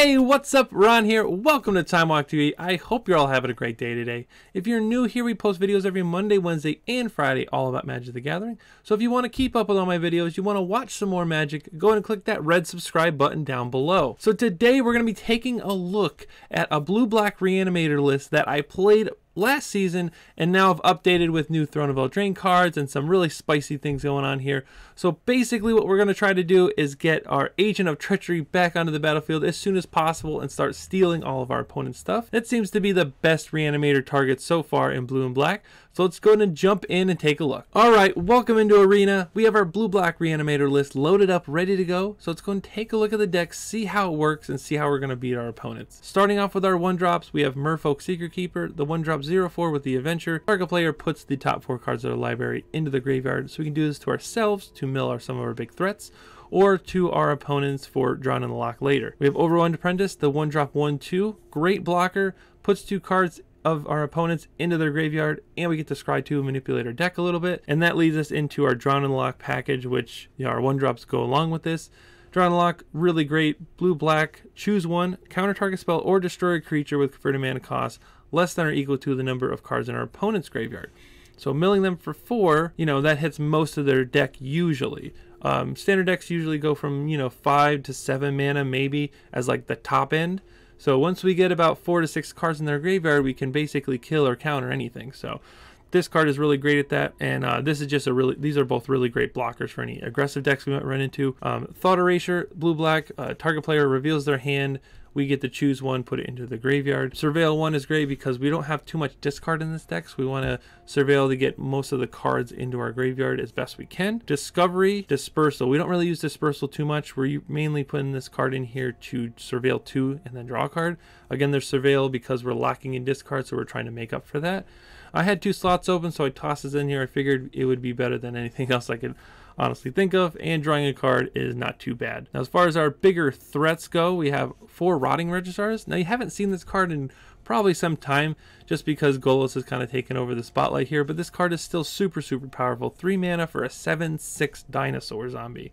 Hey, what's up? Ron here. Welcome to TimeWalkTV. I hope you're all having a great day today. If you're new here, we post videos every Monday, Wednesday, and Friday all about Magic the Gathering. So if you want to keep up with all my videos, you want to watch some more Magic, go ahead and click that red subscribe button down below. So today we're going to be taking a look at a blue-black Reanimator list that I played last season and now I've updated with new Throne of Eldraine cards and some really spicy things going on here. So basically what we're going to try to do is get our Agent of Treachery back onto the battlefield as soon as possible and start stealing all of our opponent's stuff. That seems to be the best Reanimator target so far in blue and black. So let's go ahead and jump in and take a look. Alright, welcome into Arena. We have our blue-black Reanimator list loaded up, ready to go. So let's go and take a look at the deck, see how it works, and see how we're going to beat our opponents. Starting off with our 1-drops, we have Merfolk, Secretkeeper, the 1-drop 0/4 with the Adventure. Target player puts the top 4 cards of their library into the graveyard. So we can do this to ourselves to mill some of our big threats, or to our opponents for drawing in the lock later. We have Overwhelmed Apprentice, the 1-drop 1/2, great blocker, puts 2 cards of our opponents into their graveyard, and we get to scry 2 and manipulate our deck a little bit. And that leads us into our Drawn in the Lock package, which our 1-drops go along with this. Drawn in the Lock, really great, blue-black, choose 1, counter target spell or destroy a creature with converted mana cost less than or equal to the number of cards in our opponent's graveyard. So milling them for 4, that hits most of their deck usually. Standard decks usually go from 5 to 7 mana maybe as like the top end. So once we get about 4 to 6 cards in their graveyard, we can basically kill or counter anything. So this card is really great at that, and this is just these are both really great blockers for any aggressive decks we might run into. Thought Erasure, blue-black, target player reveals their hand. We get to choose 1, put it into the graveyard. Surveil 1 is great because we don't have too much discard in this deck, so we want to surveil to get most of the cards into our graveyard as best we can. Discovery, Dispersal. We don't really use Dispersal too much. We're mainly putting this card in here to surveil 2 and then draw a card. Again, there's surveil because we're lacking in discard, so we're trying to make up for that. I had 2 slots open, so I tossed this in here. I figured it would be better than anything else I could honestly think of, and drawing a card is not too bad. Now, as far as our bigger threats go, we have 4 Rotting Registrars. Now, you haven't seen this card in probably some time, just because Golos has kind of taken over the spotlight here, but this card is still super powerful. 3 mana for a 7/6 dinosaur zombie.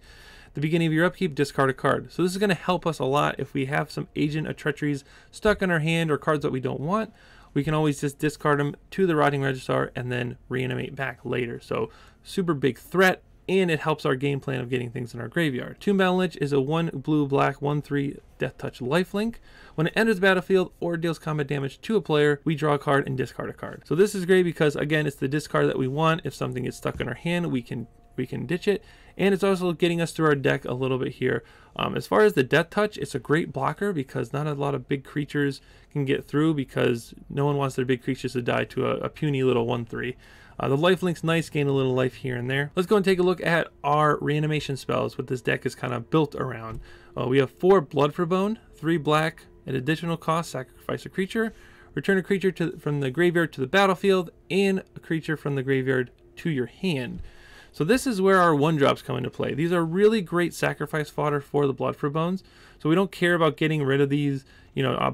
At the beginning of your upkeep, discard a card. So this is going to help us a lot if we have some Agent of Treacheries stuck in our hand or cards that we don't want. We can always just discard them to the Rotting Registrar and then reanimate back later. So super big threat, and it helps our game plan of getting things in our graveyard. Tombbound Lich is a 1 blue-black 1/3 Death Touch lifelink. When it enters the battlefield or deals combat damage to a player, we draw a card and discard a card. So this is great because, again, it's the discard that we want. If something gets stuck in our hand, we can ditch it, and it's also getting us through our deck a little bit here. As far as the Death Touch, it's a great blocker because not a lot of big creatures can get through, because no one wants their big creatures to die to a puny little 1/3. The lifelink's nice, gain a little life here and there. Let's go and take a look at our reanimation spells, what this deck is kind of built around. We have 4 Blood for Bone, 3 black, at additional cost, sacrifice a creature, return a creature from the graveyard to the battlefield, and a creature from the graveyard to your hand. So this is where our 1-drops come into play. These are really great sacrifice fodder for the Blood for Bones. So we don't care about getting rid of these,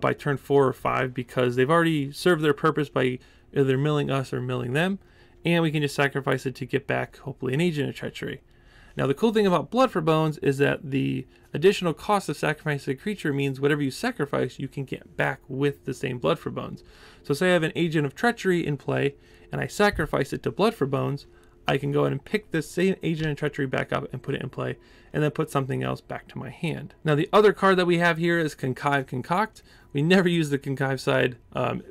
by turn 4 or 5, because they've already served their purpose by either milling us or milling them. And we can just sacrifice it to get back, hopefully, an Agent of Treachery. Now, the cool thing about Blood for Bones is that the additional cost of sacrificing a creature means whatever you sacrifice, you can get back with the same Blood for Bones. So say I have an Agent of Treachery in play, and I sacrifice it to Blood for Bones, I can go ahead and pick this same Agent of Treachery back up and put it in play, and then put something else back to my hand. Now, the other card that we have here is Concoct. We never use the Concoct side.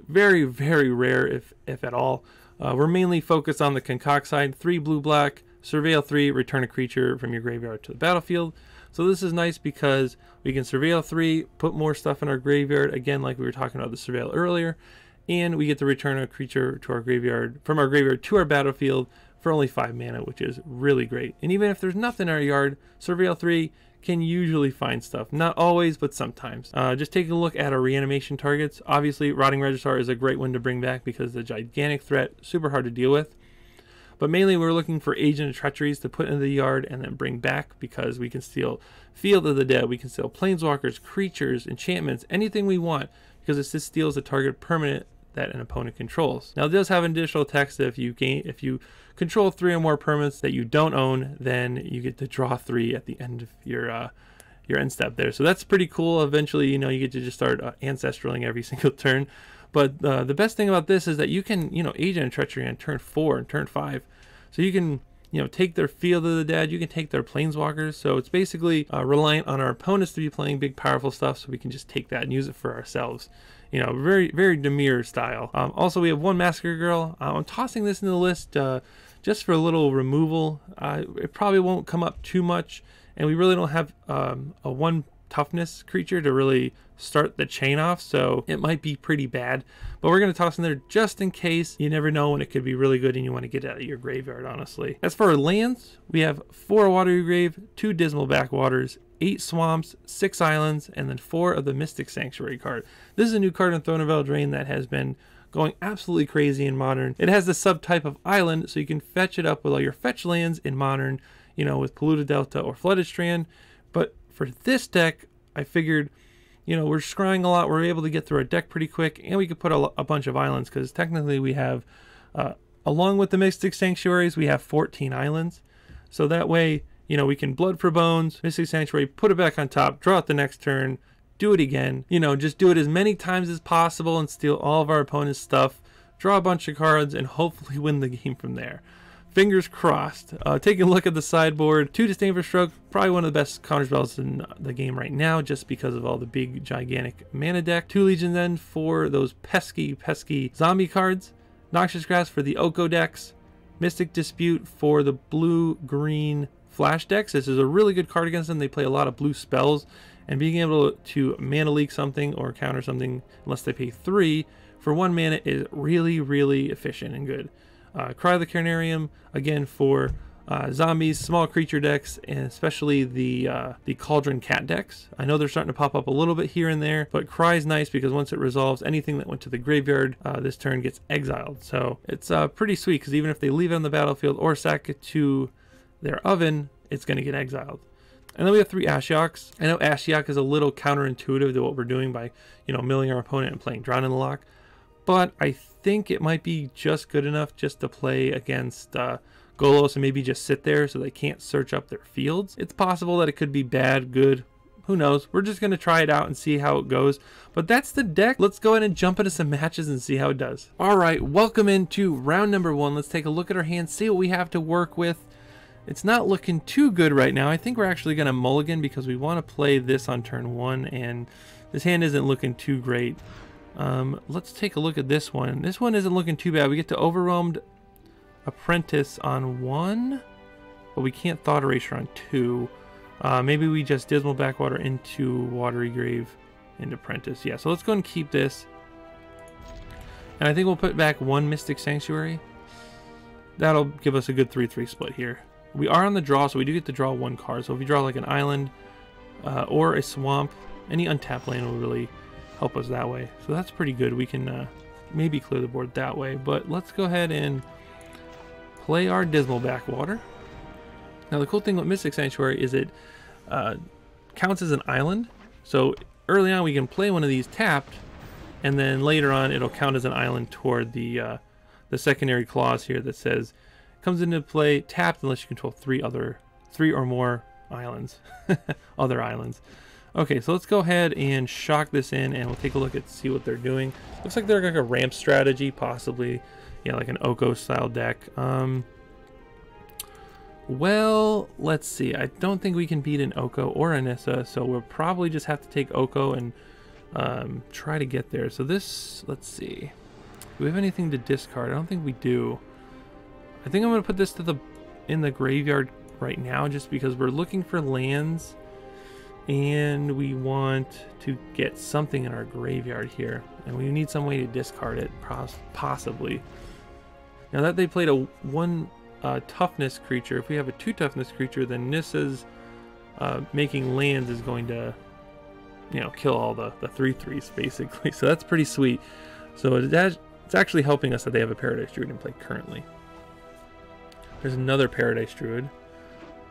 Very rare, if at all. We're mainly focused on the Concoct side. 3 blue-black, surveil 3, return a creature from your graveyard to the battlefield. So this is nice because we can surveil 3, put more stuff in our graveyard, again, like we were talking about the surveil earlier, and we get to return a creature to our graveyard, from our graveyard to our battlefield for only 5 mana, which is really great. And even if there's nothing in our yard, surveil 3 can usually find stuff. Not always, but sometimes. Just take a look at our reanimation targets. Obviously, Rotting Registrar is a great one to bring back because the gigantic threat, super hard to deal with. But mainly we're looking for Agent of Treacheries to put into the yard and then bring back, because we can steal Field of the Dead, we can steal Planeswalkers, creatures, enchantments, anything we want, because it just steals a target permanent that an opponent controls. Now, it does have an additional text that if you control 3 or more permanents that you don't own, then you get to draw 3 at the end of your end step there. So that's pretty cool. Eventually, you know, you get to just start ancestraling every single turn. But the best thing about this is that you can, you know, Agent and Treachery on turn 4 and turn 5. So you can, you know, take their Field of the Dead, you can take their Planeswalkers. So it's basically reliant on our opponents to be playing big, powerful stuff, so we can just take that and use it for ourselves. You know, very, very Dimir style. Also, we have one Massacre Girl. I'm tossing this in the list just for a little removal. It probably won't come up too much, and we really don't have a 1 toughness creature to really start the chain off, so it might be pretty bad, but we're going to toss in there just in case. You never know when it could be really good and you want to get it out of your graveyard, honestly. As for our lands, we have 4 Watery Grave, 2 Dismal Backwaters, 8 Swamps, 6 Islands, and then 4 of the Mystic Sanctuary card. This is a new card in Throne of Eldraine that has been going absolutely crazy in Modern. It has the subtype of Island, so you can fetch it up with all your fetch lands in Modern, you know, with Polluted Delta or Flooded Strand. But for this deck, I figured, you know, we're scrying a lot. We're able to get through our deck pretty quick, and we could put a bunch of islands, because technically we have, along with the Mystic Sanctuaries, we have 14 islands. So that way, you know, we can Blood for Bones, Mystic Sanctuary, put it back on top, draw it the next turn, do it again. You know, just do it as many times as possible and steal all of our opponent's stuff, draw a bunch of cards, and hopefully win the game from there. Fingers crossed. Taking a look at the sideboard, 2 Disdain for Stroke, probably one of the best counterspells in the game right now, just because of all the big, gigantic mana deck. 2 Legion's End for those pesky zombie cards. Noxious Grasp for the Oko decks. Mystic Dispute for the blue-green flash decks. This is a really good card against them. They play a lot of blue spells, and being able to mana leak something or counter something, unless they pay 3, for 1 mana is really, really efficient and good. Cry the Carnarium, again for zombies, small creature decks, and especially the Cauldron Cat decks. I know they're starting to pop up a little bit here and there, but Cry is nice because once it resolves, anything that went to the graveyard this turn gets exiled. So it's pretty sweet, because even if they leave it on the battlefield or sack it to their oven, it's going to get exiled. And then we have 3 Ashiok's. I know Ashiok is a little counterintuitive to what we're doing by, you know, milling our opponent and playing Drown in the Loch, but I think it might be just good enough just to play against Golos and maybe just sit there so they can't search up their fields. It's possible that it could be bad, good, who knows. We're just going to try it out and see how it goes. But that's the deck. Let's go ahead and jump into some matches and see how it does. All right, welcome into round number 1. Let's take a look at our hand, see what we have to work with. It's not looking too good right now. I think we're actually going to mulligan because we want to play this on turn 1, and this hand isn't looking too great. Let's take a look at this one. This one isn't looking too bad. We get to Overwhelmed Apprentice on 1, but we can't Thought Erasure on 2. Maybe we just Dismal Backwater into Watery Grave into Apprentice. Yeah, so let's go and keep this. And I think we'll put back 1 Mystic Sanctuary. That'll give us a good 3-3 split here. We are on the draw, so we do get to draw 1 card. So if we draw like an island or a swamp, any untapped land will really help us that way. So that's pretty good. We can maybe clear the board that way. But let's go ahead and play our Dismal Backwater. Now the cool thing with Mystic Sanctuary is it counts as an island. So early on we can play one of these tapped, and then later on it'll count as an island toward the secondary clause here that says comes into play tapped unless you control 3 or more islands. Other islands. Okay, so let's go ahead and shock this in, and we'll take a look at see what they're doing. Looks like they're like a ramp strategy, possibly. Yeah, like an Oko style deck. Well, let's see. I don't think we can beat an Oko or a Nissa, so we'll probably just have to take Oko and try to get there. So this, let's see. Do we have anything to discard? I don't think we do. I think I'm going to put this to in the graveyard right now, just because we're looking for lands and we want to get something in our graveyard here, and we need some way to discard it, possibly. Now that they played a 1 toughness creature, if we have a 2 toughness creature, then Nissa's making lands is going to, you know, kill all the 3/3s basically. So that's pretty sweet. So it's actually helping us that they have a Paradise Druid in play currently. There's another Paradise Druid.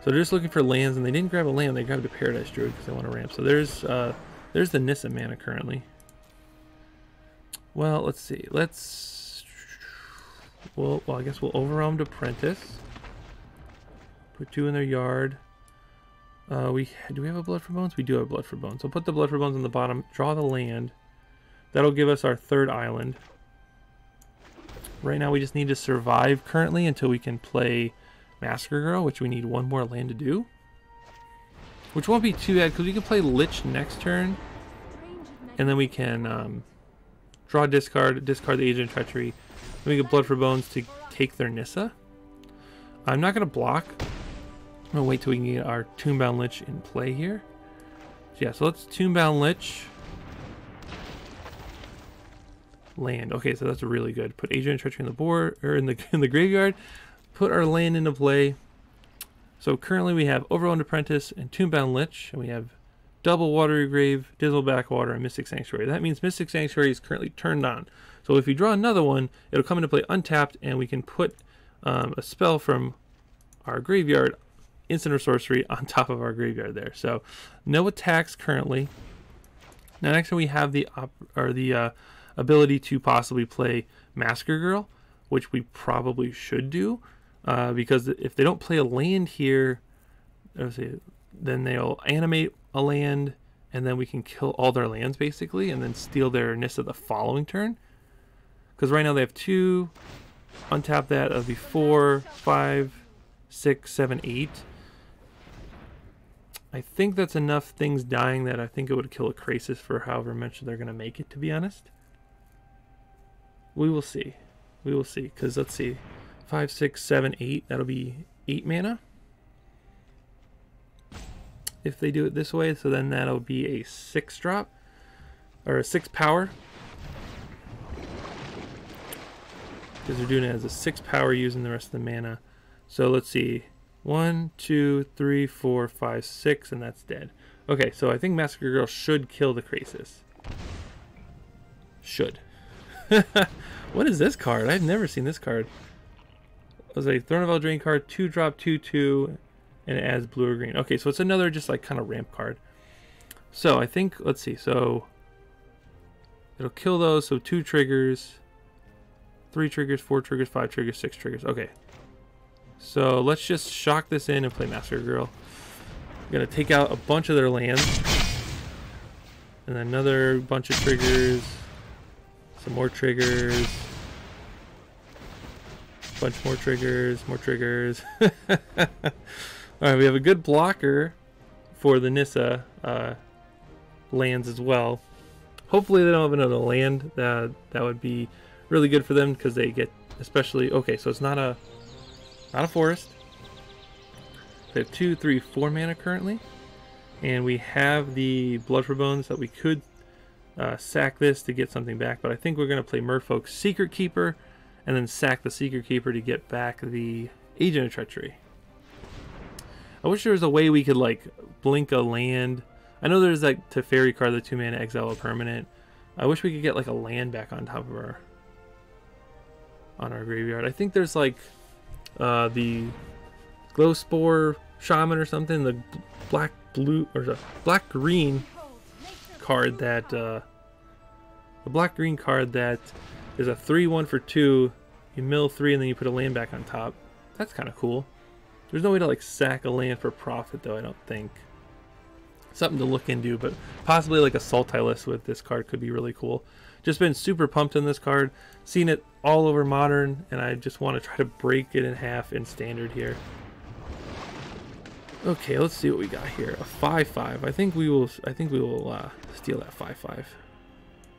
So they're just looking for lands, and they didn't grab a land, they grabbed a Paradise Druid because they want to ramp. So there's the Nissa mana currently. Well, let's see. Well, I guess we'll Overwhelmed Apprentice. Put 2 in their yard. Do we have a Blood for Bones? We do have Blood for Bones. So put the Blood for Bones on the bottom. Draw the land. That'll give us our third island. Right now we just need to survive currently until we can play Massacre Girl, which we need one more land to do. Which won't be too bad because we can play Lich next turn. And then we can draw discard the Agent of Treachery. Then we get Blood for Bones to take their Nissa. I'm not going to block. I'm going to wait till we can get our Tombbound Lich in play here. So yeah, so let's Tombbound Lich. Land. Okay, so that's really good. Put Agent of Treachery in the board, or in the graveyard. Put our land into play. So currently we have Overwhelmed Apprentice and Tombbound Lich, and we have double Watery Grave, Dismal Backwater, and Mystic Sanctuary. That means Mystic Sanctuary is currently turned on. So if we draw another one, it'll come into play untapped, and we can put a spell from our graveyard, instant or sorcery, on top of our graveyard there. So no attacks currently. Now next we have the ability to possibly play Massacre Girl, which we probably should do, because if they don't play a land here, then they'll animate a land, and then we can kill all their lands basically, and then steal their Nissa the following turn. Because right now they have 2. Untap that. That'll be 4, 5, 6, 7, 8. I think that's enough things dying that I think it would kill a Krasis for however much they're going to make it, to be honest. We will see. We will see. Because let's see. 5, 6, 7, 8. That'll be 8 mana. If they do it this way. So then that'll be a 6 drop. Or a 6 power. Because they're doing it as a 6 power using the rest of the mana. So let's see. 1, 2, 3, 4, 5, 6. And that's dead. Okay, so I think Massacre Girl should kill the Krasis. Should. What is this card? I've never seen this card. It was a Throne of Eldraine card, 2-drop, 2/2, and it adds blue or green. Okay, so it's another just like kind of ramp card. So I think, let's see, so it'll kill those, so 2 triggers, 3 triggers, 4 triggers, 5 triggers, 6 triggers. Okay. So let's just shock this in and play Massacre Girl. I'm gonna take out a bunch of their lands. And then another bunch of triggers. Some more triggers. Bunch more triggers, more triggers. Alright, we have a good blocker for the Nissa lands as well. Hopefully they don't have another land. That would be really good for them because they get, especially, okay, so it's not a forest. They have 2, 3, 4 mana currently. And we have the Blood for Bones that we could sack this to get something back, but I think we're going to play Merfolk Secret Keeper and then sack the Secret Keeper to get back the Agent of Treachery. I wish there was a way we could like blink a land. I know there's like Teferi card, the 2 mana exile a permanent. I wish we could get like a land back on top of our graveyard. I think there's like the Glow Spore Shaman or something, the black blue or the black green card that the black green card that is a 3/1 for 2. You mill 3 and then you put a land back on top. That's kind of cool. There's no way to like sack a land for profit though, I don't think. Something to look into, but possibly like a Sultai with this card could be really cool. Just been super pumped on this card. Seen it all over Modern, and I just want to try to break it in half in Standard here. Okay, let's see what we got here. A 5/5. I think we will steal that 5/5.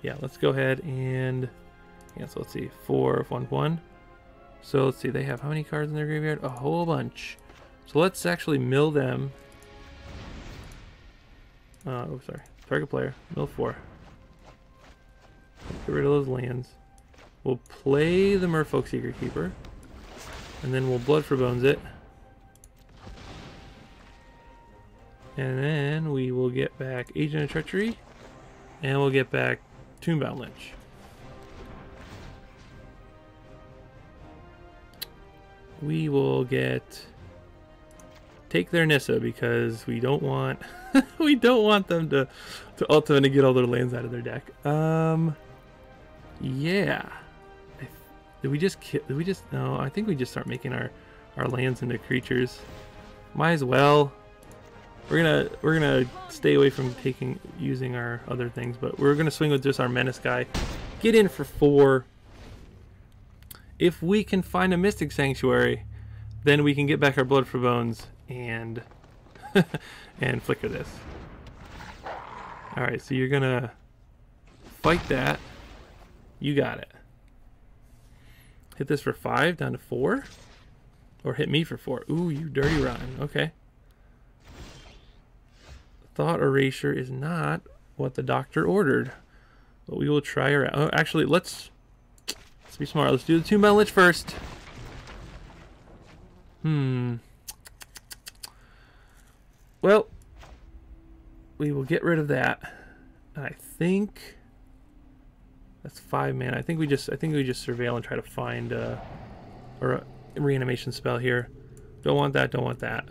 Yeah, let's go ahead and cancel. Let's see. 4/1/1. So let's see. They have how many cards in their graveyard? A whole bunch. So let's actually mill them. Oh, sorry. Target player. Mill 4. Get rid of those lands. We'll play the Merfolk Secret Keeper. And then we'll Blood for Bones it. And then we will get back Agent of Treachery. And we'll get back Tombbound Lich. We will take their Nissa because we don't want we don't want them to ultimately get all their lands out of their deck. Yeah. Did we just no, I think we just start making our lands into creatures. Might as well. We're gonna stay away from using our other things, but we're gonna swing with just our menace guy. Get in for 4. If we can find a Mystic Sanctuary, then we can get back our Blood for Bones and and flicker this. All right, so you're gonna fight that. You got it. Hit this for 5 down to 4, or hit me for 4. Ooh, you dirty rotten. Okay. Thought Erasure is not what the doctor ordered, but we will try her out. Oh, actually, let's be smart. Let's do the 2 Metal Lich first. Well, we will get rid of that. I think that's 5 mana. I think we just surveil and try to find or a reanimation spell here. Don't want that. Don't want that.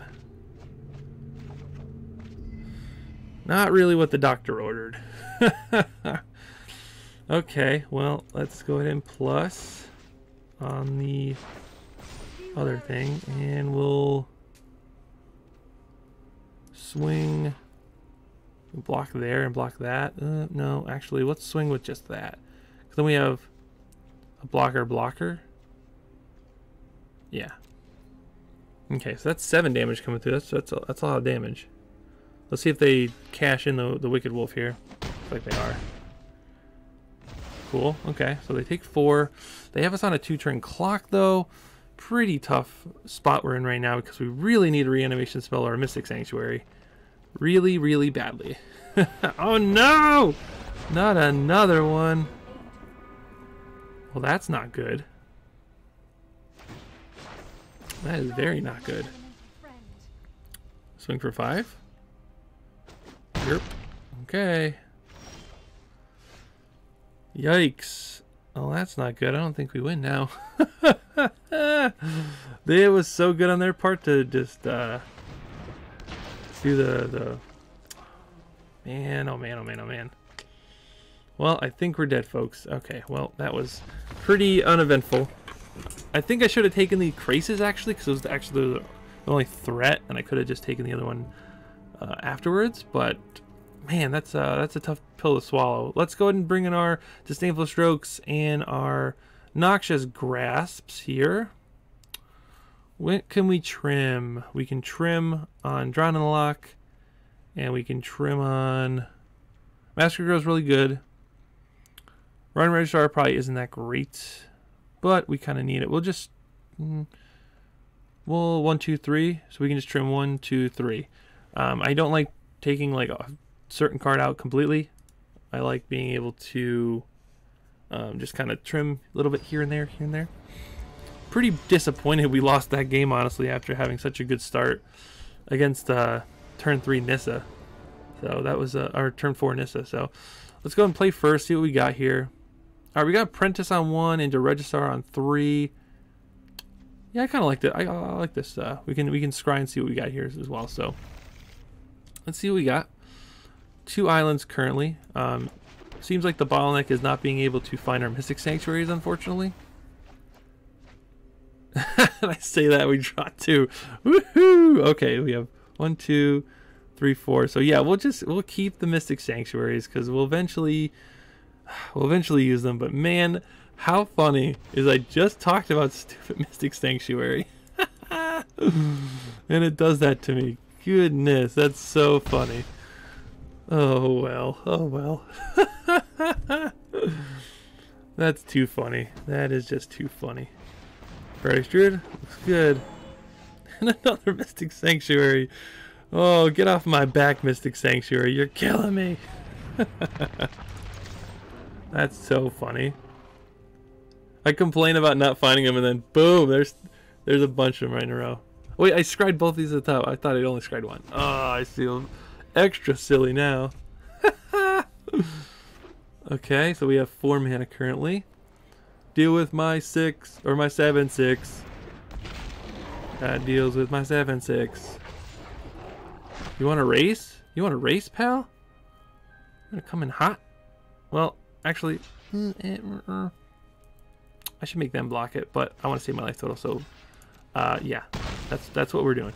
Not really what the doctor ordered. Okay, well, let's go ahead and plus on the other thing, and we'll swing, block there and block that. No, actually, let's swing with just that. 'Cause then we have a blocker. Yeah. Okay, so that's 7 damage coming through. That's a lot of damage. Let's see if they cash in the Wicked Wolf here. Looks like they are. Cool. Okay, so they take 4. They have us on a 2-turn clock, though. Pretty tough spot we're in right now because we really need a reanimation spell or a Mystic Sanctuary. Really, really badly. Oh no! Not another one. Well, that's not good. That is very not good. Swing for 5. Yep. Okay. Yikes. Oh, that's not good. I don't think we win now. It was so good on their part to just do the man, oh man, oh man, oh man. Well, I think we're dead, folks. Okay, well, that was pretty uneventful. I think I should have taken the krasis, actually, because it was actually the only threat, and I could have just taken the other one afterwards, but man, that's a tough pill to swallow. Let's go ahead and bring in our Disdainful Strokes and our Noxious Grasps here. What can we trim? We can trim on Drown in the Loch, and we can trim on Massacre Girl is really good. Run Registrar probably isn't that great, but we kind of need it. We'll just we'll 1, 2, 3, so we can just trim 1, 2, 3. I don't like taking like a certain card out completely. I like being able to just kind of trim a little bit here and there, here and there. Pretty disappointed we lost that game, honestly, after having such a good start against turn 3 Nissa. So that was our turn 4 Nissa. So let's go and play first, see what we got here. All right, we got Apprentice on 1 into Registrar on 3. Yeah, I kind of liked it. I like this. We can scry and see what we got here as well. So let's see what we got. 2 islands currently. Seems like the bottleneck is not being able to find our Mystic Sanctuaries, unfortunately. I say that, we draw 2. Woohoo! Okay, we have 1, 2, 3, 4. So yeah, we'll keep the Mystic Sanctuaries because we'll eventually use them. But man, how funny is I just talked about stupid Mystic Sanctuary, and it does that to me. Goodness, that's so funny. Oh well, oh well. That's too funny. That is just too funny. Paradise Druid looks good. And another Mystic Sanctuary. Oh, get off my back, Mystic Sanctuary. You're killing me. That's so funny. I complain about not finding them, and then boom, there's a bunch of them right in a row. Wait, I scried both these at the top. I thought I'd only scried 1. Oh, I feel extra silly now. Okay, so we have 4 mana currently. Deal with my 6 or my 7/6. That deals with my 7/6. You want to race? You want to race, pal? You want to come in hot? Well, actually, I should make them block it, but I want to save my life total. So, yeah, that's what we're doing.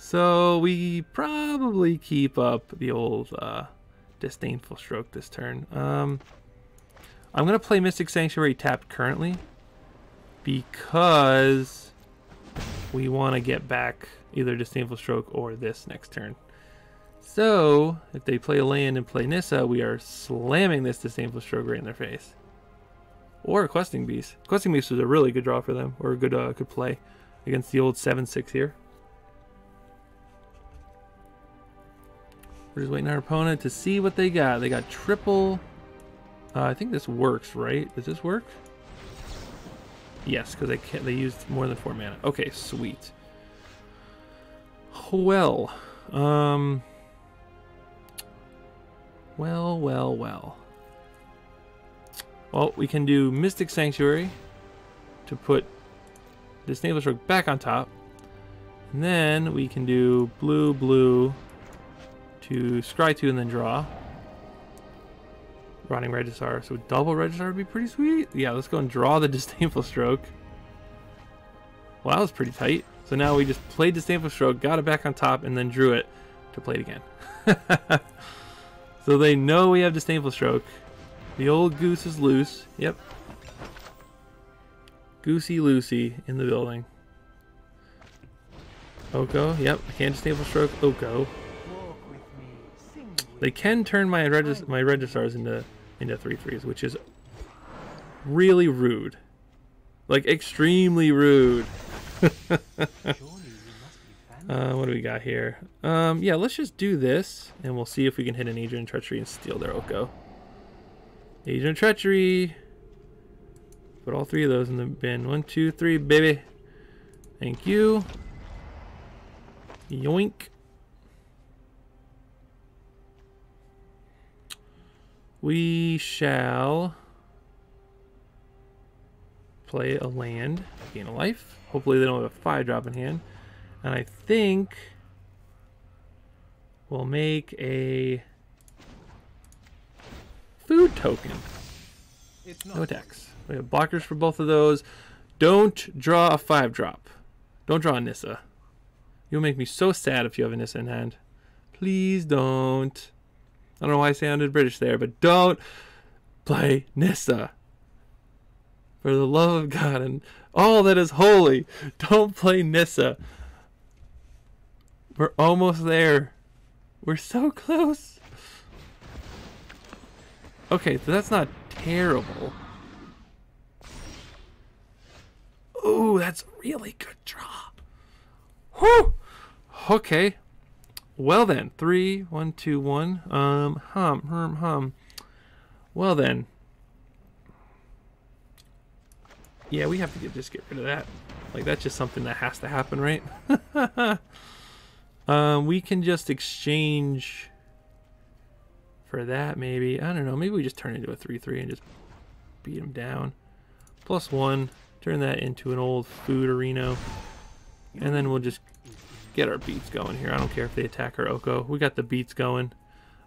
So we probably keep up the old Disdainful Stroke this turn. I'm going to play Mystic Sanctuary tapped currently because we want to get back either Disdainful Stroke or this next turn. So if they play a land and play Nissa, we are slamming this Disdainful Stroke right in their face. Or a Questing Beast. Questing Beast was a really good draw for them, or a good good play against the old 7/6 here. We're just waiting on our opponent to see what they got. They got triple. I think this works, right? Does this work? Yes, because they used more than 4 mana. Okay, sweet. Well, well. Well, we can do Mystic Sanctuary to put Disdainful Stroke back on top. And then we can do blue to scry 2 and then draw. Rotting Registrar. So double Registrar would be pretty sweet. Yeah, let's go and draw the Disdainful Stroke. Well, that was pretty tight. So now we just played Disdainful Stroke, got it back on top, and then drew it to play it again. So they know we have Disdainful Stroke. The old goose is loose. Yep. Goosey Lucy in the building. Oko. Yep. I can't Disdainful Stroke. Oko. They can turn my Registrars into 3/3s, which is really rude. Like, extremely rude. What do we got here? Yeah, let's just do this, and we'll see if we can hit an Eldraine Treachery and steal their Oko. Eldraine Treachery. Put all 3 of those in the bin. 1, 2, 3, baby. Thank you. Yoink. We shall play a land, gain a life. Hopefully they don't have a 5-drop in hand. And I think we'll make a food token. No attacks. We have blockers for both of those. Don't draw a 5-drop. Don't draw a Nissa. You'll make me so sad if you have a Nissa in hand. Please don't. I don't know why I sounded British there, but don't play Nissa. For the love of God and all that is holy, don't play Nissa. We're almost there. We're so close. Okay, so that's not terrible. Ooh, that's a really good draw. Whew. Okay. Well then, 3, 1, 2, 1. Well then. Yeah, we have to just get rid of that. Like, that's just something that has to happen, right? We can just exchange for that, maybe. I don't know. Maybe we just turn it into a 3/3 and just beat him down. +1. Turn that into an old food arena. And then we'll just get our beats going here. I don't care if they attack our Oko. We got the beats going.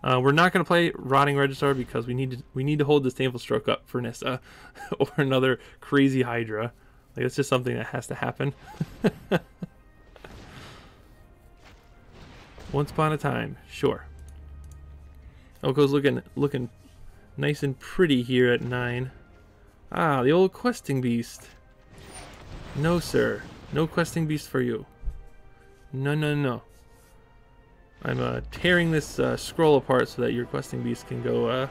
We're not going to play Rotting Registrar because we need to hold this Disdainful Stroke up for Nissa or another crazy Hydra. Like, it's just something that has to happen. Once upon a time, sure. Oko's looking nice and pretty here at 9. Ah, the old Questing Beast. No, sir. No Questing Beast for you. No, no, no. I'm tearing this scroll apart so that your Questing Beast can go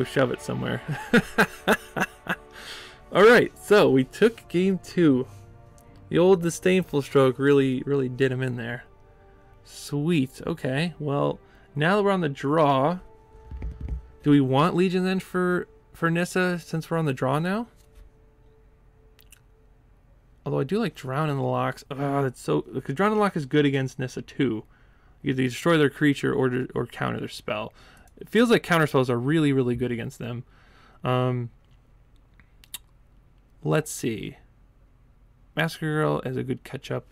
shove it somewhere. Alright, so we took game 2. The old Disdainful Stroke really did him in there. Sweet. Okay, well, now that we're on the draw, do we want Legion then for Nissa since we're on the draw now? Although I do like Drown in the Locks. That's so, because Drown in the Lock is good against Nissa too. Either you destroy their creature or counter their spell. It feels like counter spells are really good against them. Let's see. Massacre Girl is a good catch up.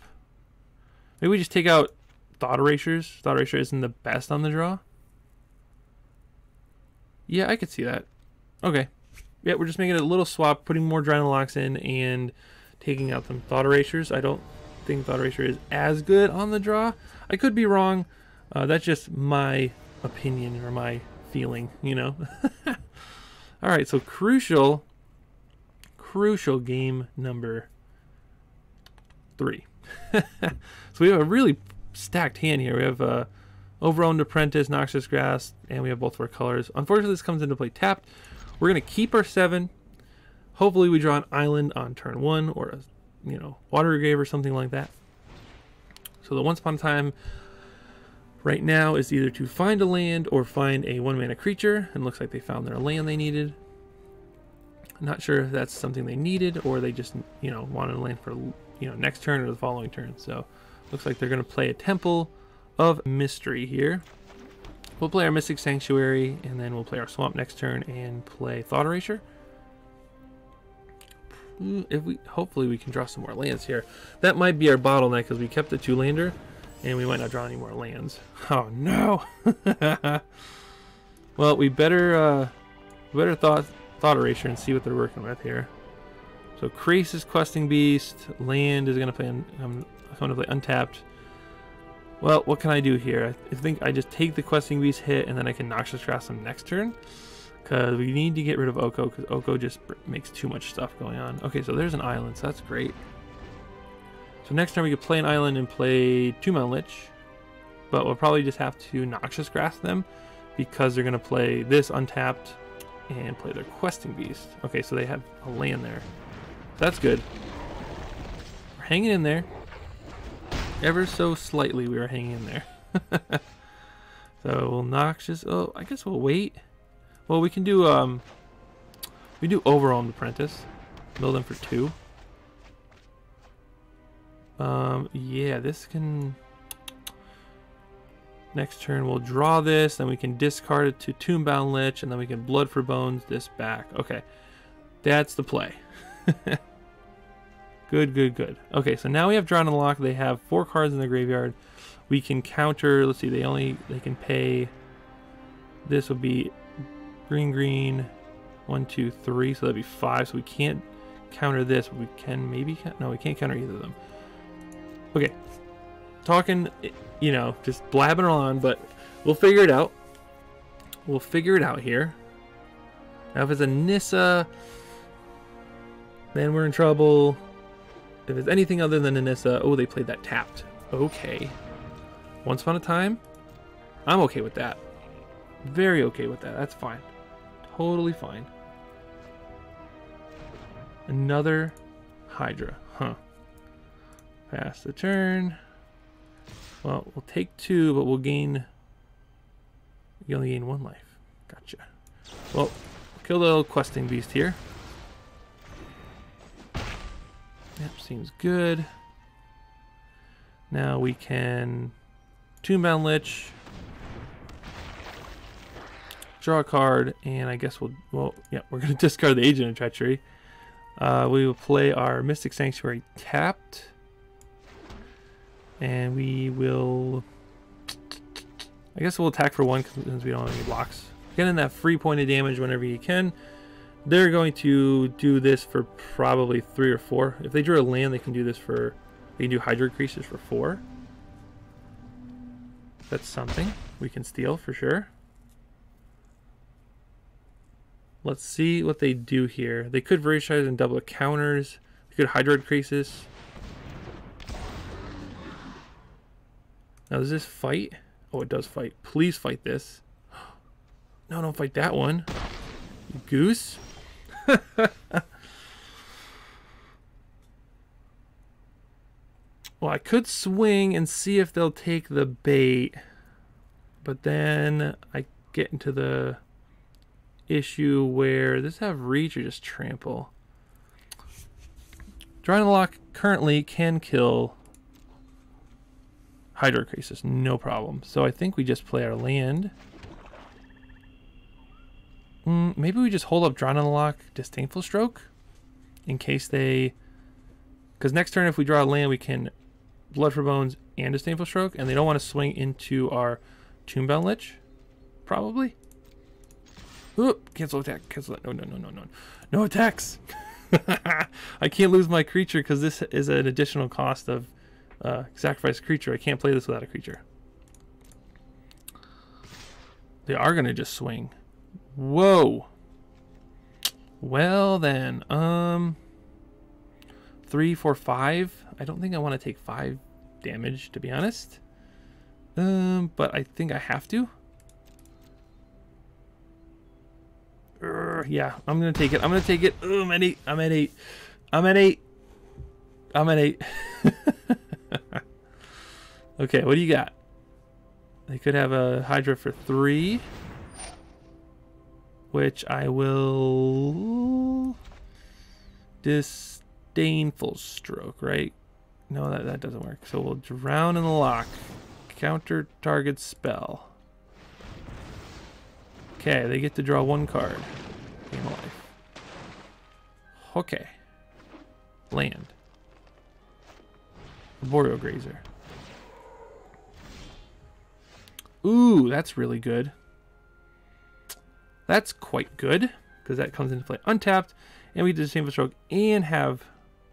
Maybe we just take out Thought Erasures. Thought Erasure isn't the best on the draw. Yeah, I could see that. Okay. Yeah, we're just making a little swap, putting more Drown in the Locks in and taking out them Thought Erasures. I don't think Thought Eraser is as good on the draw. I could be wrong. That's just my opinion or my feeling, you know. All right, so crucial game number 3. So we have a really stacked hand here. We have Overowned Apprentice, Noxious Grass, and we have both of our colors. Unfortunately, this comes into play tapped. We're going to keep our 7. Hopefully we draw an island on turn 1 or a, you know, water grave or something like that. So the Once Upon a Time right now is either to find a land or find a 1-mana creature, and looks like they found their land they needed. I'm not sure if that's something they needed or they just, you know, wanted a land for, you know, next turn or the following turn. So looks like they're going to play a Temple of Mystery here. We'll play our Mystic Sanctuary, and then we'll play our Swamp next turn and play Thought Erasure. Hopefully we can draw some more lands here. That might be our bottleneck because we kept the 2-lander and we might not draw any more lands. Oh no. Well, we better Thought Erasure and see what they're working with here. So Krasis, Questing Beast, land is going to play. I'm going to play untapped. Well, what can I do here? I think I just take the Questing Beast hit and then I can Noxious Grass them next turn. Because we need to get rid of Oko, because Oko just makes too much stuff going on. Okay, so there's an island, so that's great. So next turn we could play an island and play 2-mana Lich. But we'll probably just have to Noxious Grass them, because they're going to play this untapped and play their Questing Beast. Okay, so they have a land there. That's good. We're hanging in there. Ever so slightly we were hanging in there. So we'll Noxious... Oh, I guess we'll wait. Well, we can do Overwhelmed Apprentice. Build them for 2. Yeah, this can... Next turn we'll draw this, then we can discard it to Tombbound Lich, and then we can Blood for Bones this back. Okay, that's the play. Good. Okay, so now we have Drawn and Lock. They have 4 cards in the graveyard. We can counter, let's see, they can pay... This will be... Green, 1, 2, 3, so that'd be 5. So we can't counter this, but we can maybe. No, we can't counter either of them. Okay, talking, you know, just blabbing on, but we'll figure it out. We'll figure it out here. Now, if it's a Nissa, then we're in trouble. If it's anything other than a Nissa, oh, they played that tapped. Okay, Once Upon a Time, I'm okay with that. Very okay with that. That's fine. Totally fine. Another Hydra. Huh. Pass the turn. Well, we'll take 2, but we'll gain... We only gain 1 life. Gotcha. Well, kill the little Questing Beast here. Yep, seems good. Now we can... Tombbound Lich... Draw a card, and I guess well, yeah, we're going to discard the Agent of Treachery. We will play our Mystic Sanctuary tapped. And we will... I guess we'll attack for 1 since we don't have any blocks. Getting that free point of damage whenever you can. They're going to do this for probably 3 or 4. If they drew a land, they can do this for... They can do Hydra Creases for 4. That's something we can steal for sure. Let's see what they do here. They could Voracize and double the counters. They could Hydroid Krasis. Now, does this fight? Oh, it does fight. Please fight this. No, don't fight that one. You goose. Well, I could swing and see if they'll take the bait. But then I get into the... issue where does this have reach or just trample? Drawn and Lock currently can kill Hydra Krasis, no problem. So I think we just play our land. Maybe we just hold up Drawn and Lock, Disdainful Stroke, in case they... Because next turn if we draw a land we can Blood for Bones and Disdainful Stroke, and they don't want to swing into our Tombbound Lich, probably. Oop, cancel attack. Cancel that. No. No attacks. I can't lose my creature because this is an additional cost of sacrifice a creature. I can't play this without a creature. They are going to just swing. Whoa. Well then, 3, 4, 5. I don't think I want to take 5 damage, to be honest. But I think I have to. Yeah, I'm gonna take it. I'm gonna take it. Oh, I'm at 8. I'm at 8. I'm at 8. I'm at 8. Okay, what do you got? They could have a Hydra for 3, which I will disdainful stroke, right? No, that doesn't work. So we'll drown in the loch. Counter target spell. Okay, they get to draw 1 card. Game of life. Okay. Land. Boreal Grazer. Ooh, that's really good. That's quite good, because that comes into play untapped, and we did Disdainful Stroke and have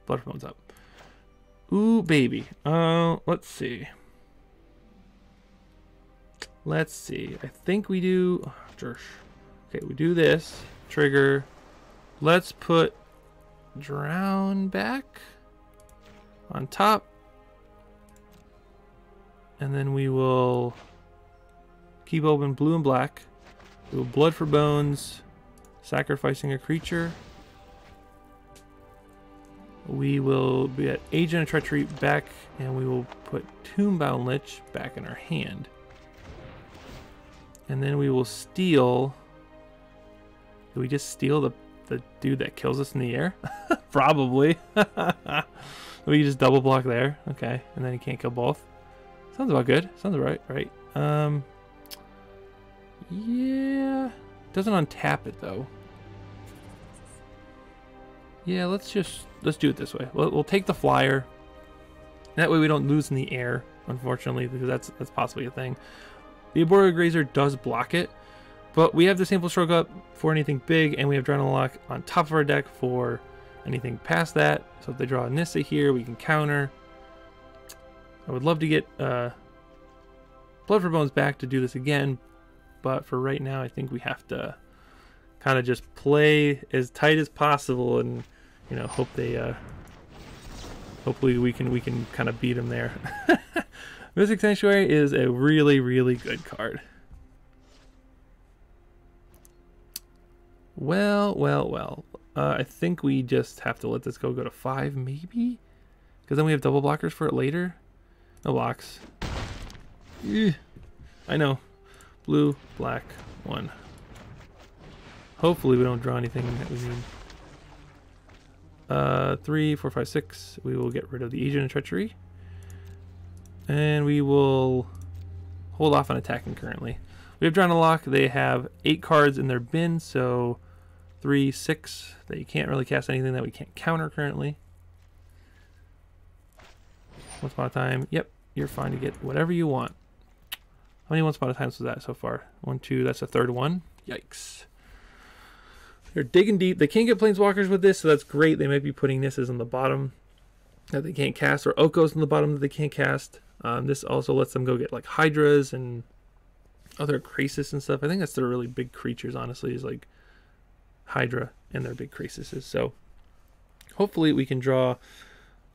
Blood Bones up. Ooh, baby. Let's see. Let's see. I think we do... Oh, okay, we do this. Trigger. Let's put Drown back on top. And then we will keep open blue and black. We will Blood for Bones, sacrificing a creature. We will be at Agent of Treachery back, and we will put Tombbound Lich back in our hand. And then we will steal... Do we just steal the dude that kills us in the air? Probably. We just double block there. Okay, and then he can't kill both. Sounds about good. Sounds right. Yeah. Doesn't untap it though. Yeah, let's do it this way. We'll take the flyer. That way we don't lose in the air, unfortunately, because that's possibly a thing. The Boreal Grazer does block it, but we have the Disdainful Stroke up for anything big, and we have Drown in the Loch on top of our deck for anything past that. So if they draw a Nissa here, we can counter. I would love to get Blood for Bones back to do this again, but for right now, I think we have to kind of just play as tight as possible, and hope they hopefully we can kind of beat them there. Mystic Sanctuary is a really, really good card. Well. I think we just have to let this go to 5, maybe? Because then we have double blockers for it later. No blocks. I know. Blue, black, 1. Hopefully we don't draw anything that we need. 3, 4, 5, 6. We will get rid of the Agent of Treachery. And we will hold off on attacking currently. We have Drown in the Loch. They have 8 cards in their bin, so 3, 6. They can't really cast anything that we can't counter currently. Once Upon a Time. Yep, you're fine to get whatever you want. How many Once Upon a Times was that so far? 1, 2, that's the 3rd one. Yikes. They're digging deep. They can't get Planeswalkers with this, so that's great. They might be putting Nissas on the bottom that they can't cast, or Okos on the bottom that they can't cast. This also lets them go get like Hydras and other krasis and stuff. I think that's their really big creatures, honestly, is like Hydra and their big krasises. So hopefully we can draw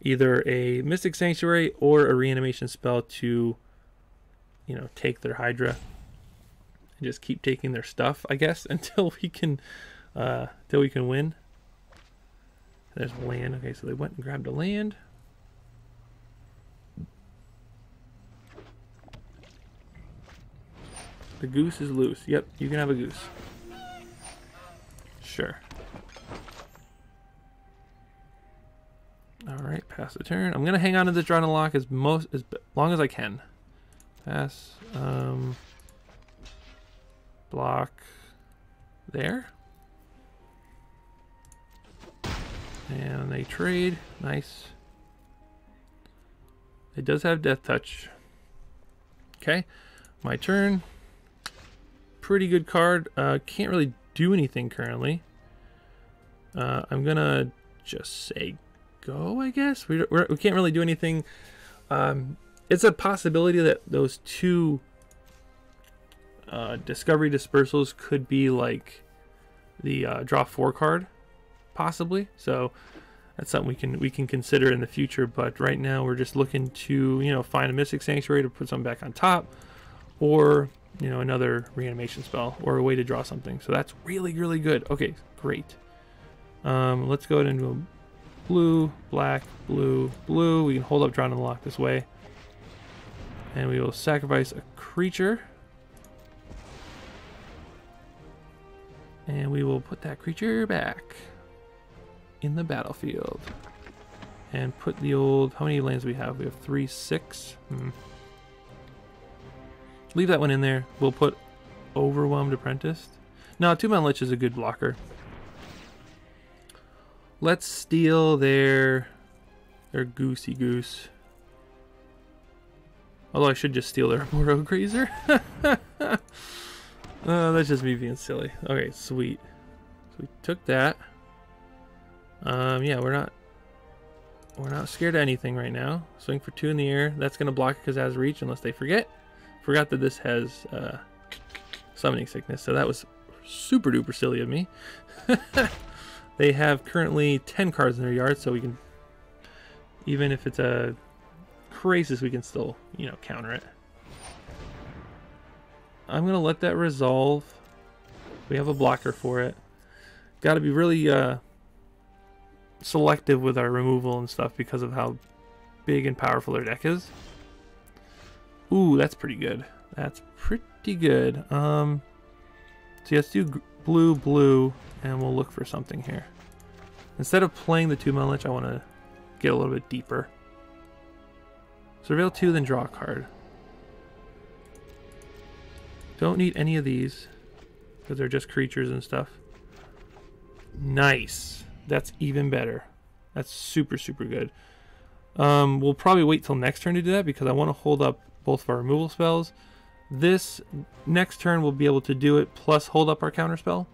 either a Mystic Sanctuary or a reanimation spell to, take their Hydra and just keep taking their stuff, I guess, until we can win. There's land. Okay, so they went and grabbed a land. The goose is loose. Yep, you can have a goose. Sure. Alright, pass the turn. I'm gonna hang on to this Drown in the Loch as long as I can. Pass. Block there. And they trade. Nice. It does have Death Touch. Okay, my turn. Pretty good card. Can't really do anything currently. I'm gonna just say go, I guess. We can't really do anything It's a possibility that those two Discovery Dispersals could be like the draw 4 card, possibly. So that's something we can consider in the future. But right now we're just looking to, you know, find a Mystic Sanctuary to put something back on top, or, you know, another reanimation spell, or a way to draw something. So that's really, really good. Okay, great. Let's go ahead and do a blue, black, blue, blue. We can hold up Drawn in the Loch this way. And we will sacrifice a creature. And we will put that creature back in the battlefield. And put the old... How many lands do we have? We have 3, 6. Leave that one in there. We'll put Overwhelmed Apprentice. No, 2-mana Lich is a good blocker. Let's steal their Goosey Goose. Although I should just steal their Moro Grazer. That's just me being silly. Okay, sweet. So we took that. Yeah, we're not scared of anything right now. Swing for 2 in the air. That's gonna block it because it has reach, unless they forget. Forgot that this has summoning sickness, so that was super duper silly of me. They have currently 10 cards in their yard, so we can, even if it's a Krasis, we can still, you know, counter it. I'm gonna let that resolve. We have a blocker for it. Got to be really selective with our removal and stuff because of how big and powerful their deck is. Ooh, that's pretty good. That's pretty good. So let's do blue, blue, and we'll look for something here. Instead of playing the 2-mana Lich, I want to get a little bit deeper. Surveil 2, then draw a card. Don't need any of these because they're just creatures and stuff. Nice. That's even better. That's super, super good. We'll probably wait till next turn to do that because I want to hold up both of our removal spells. This next turn we'll be able to do it plus hold up our counter spell.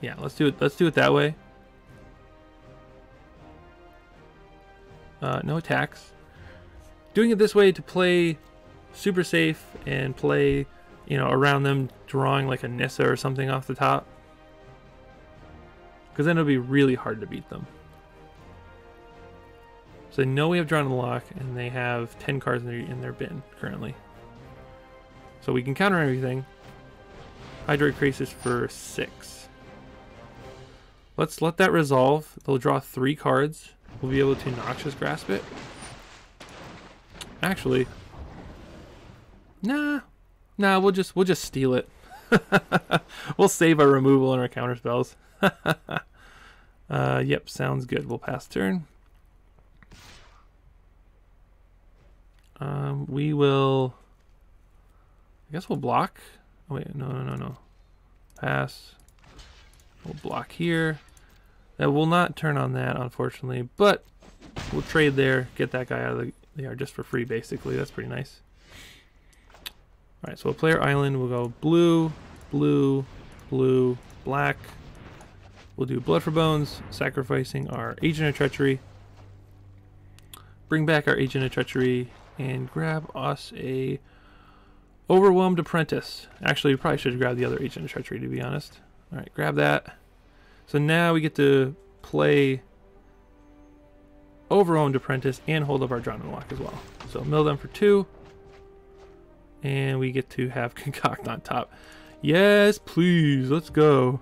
Yeah, let's do it. Let's do it that way. No attacks. Doing it this way to play super safe and play, you know, around them drawing like a Nissa or something off the top. Because then it'll be really hard to beat them. So they know we have Drawn in the Loch, and they have 10 cards in their bin currently. So we can counter everything. Hydroid Krasis for 6. Let's let that resolve. They'll draw 3 cards. We'll be able to Noxious Grasp it. Actually, nah, we'll just steal it. We'll save our removal and our counter spells. Yep, sounds good. We'll pass turn. We will, I guess we'll block. Oh wait, no. Pass. We'll block here. That will not turn on that, unfortunately, but we'll trade there, get that guy out of the yard just for free, basically. That's pretty nice. Alright, so we'll play our island. We'll go blue, blue, blue, black. We'll do Blood for Bones, sacrificing our Agent of Treachery. Bring back our Agent of Treachery and grab us a Overwhelmed Apprentice. Actually, we probably should have grabbed the other Agent of Treachery, to be honest. Alright, grab that. So now we get to play Overwhelmed Apprentice and hold up our Drawn in the Loch as well. So mill them for 2. And we get to have Concoct on top. Yes, please. Let's go.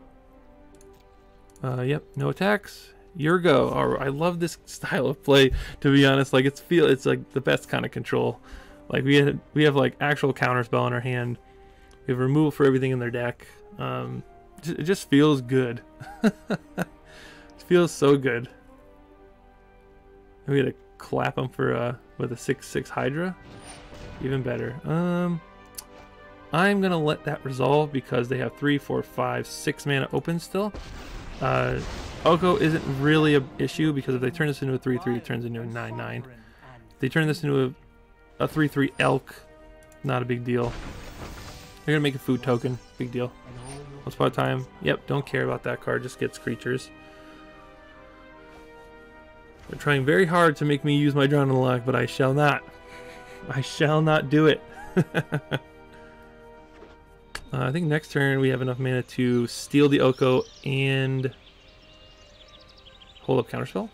Yep, no attacks. Your go. I love this style of play, to be honest. Like it's like the best kind of control. Like we have like actual counterspell in our hand. We have removal for everything in their deck. It just feels good. It feels so good. We gotta clap them for with a 6/6 Hydra. Even better. I'm gonna let that resolve because they have 3, 4, 5, 6 mana open still. Oko isn't really an issue because if they turn this into a 3/3, it turns into a 9/9. If they turn this into a 3/3 elk, not a big deal. They're gonna make a food token, big deal. Once upon a time, yep, don't care about that card, just gets creatures. They're trying very hard to make me use my Drawn in the Loch, but I shall not. I shall not do it. I think next turn we have enough mana to steal the Oko and hold up Counterspell.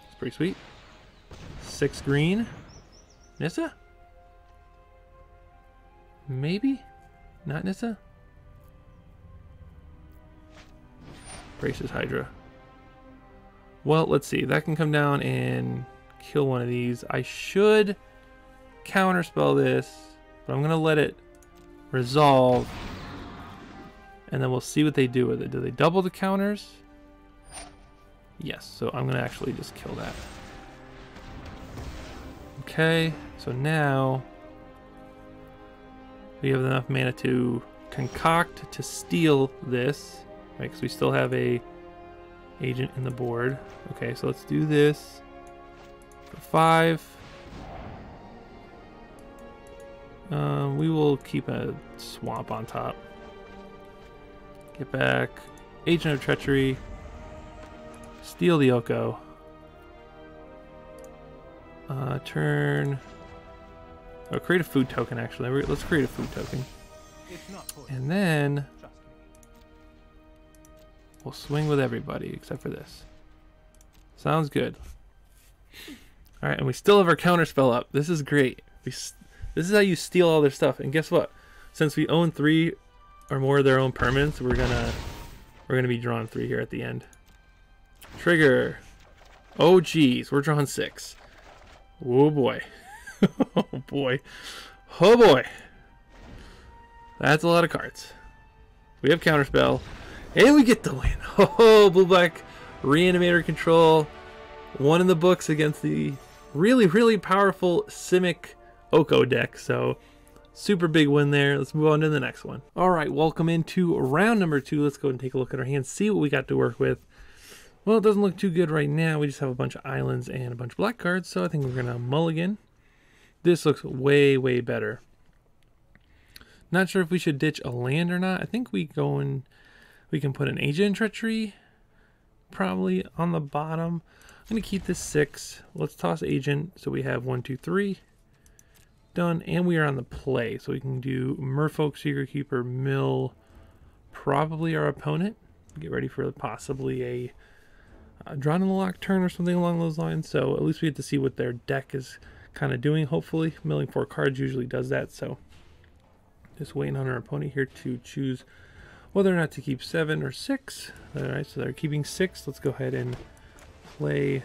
It's pretty sweet. 6 green. Nissa? Maybe? Not Nissa? Krasis Hydra. Well, let's see. That can come down and kill one of these. I should counterspell this, but I'm going to let it resolve. And then we'll see what they do with it. Do they double the counters? Yes, so I'm going to actually just kill that. Okay, so now we have enough mana to concoct to steal this, right? Because we still have a agent in the board. Okay, so let's do this for 5. We will keep a swamp on top. Get back. Agent of Treachery. Steal the Oko. Turn. Oh, create a food token actually. Let's create a food token. And then we'll swing with everybody except for this. Sounds good. Alright, and we still have our counterspell up. This is great. This is how you steal all their stuff. And guess what? Since we own 3 or more of their own permanents, we're gonna be drawing 3 here at the end. Trigger. Oh geez, we're drawing 6. Oh boy. Oh boy. Oh boy. That's a lot of cards. We have counterspell. And we get the win. Oh, blue-black Reanimator control. 1 in the books against the really, really powerful Simic Oko deck. So, super big win there. Let's move on to the next one. Alright, welcome into round number 2. Let's go and take a look at our hands, see what we got to work with. Well, it doesn't look too good right now. We just have a bunch of islands and a bunch of black cards. So, I think we're going to mulligan. This looks way, way better. Not sure if we should ditch a land or not. I think we can put an agent in Treachery probably on the bottom. I'm going to keep this 6. Let's toss agent so we have 1, 2, 3 done. And we are on the play. So we can do Merfolk, Secretkeeper, Mill, probably our opponent. Get ready for possibly a Drawn in the Loch turn or something along those lines. So at least we get to see what their deck is kind of doing, hopefully. Milling 4 cards usually does that. So just waiting on our opponent here to choose whether or not to keep 7 or 6. Alright, so they're keeping 6. Let's go ahead and play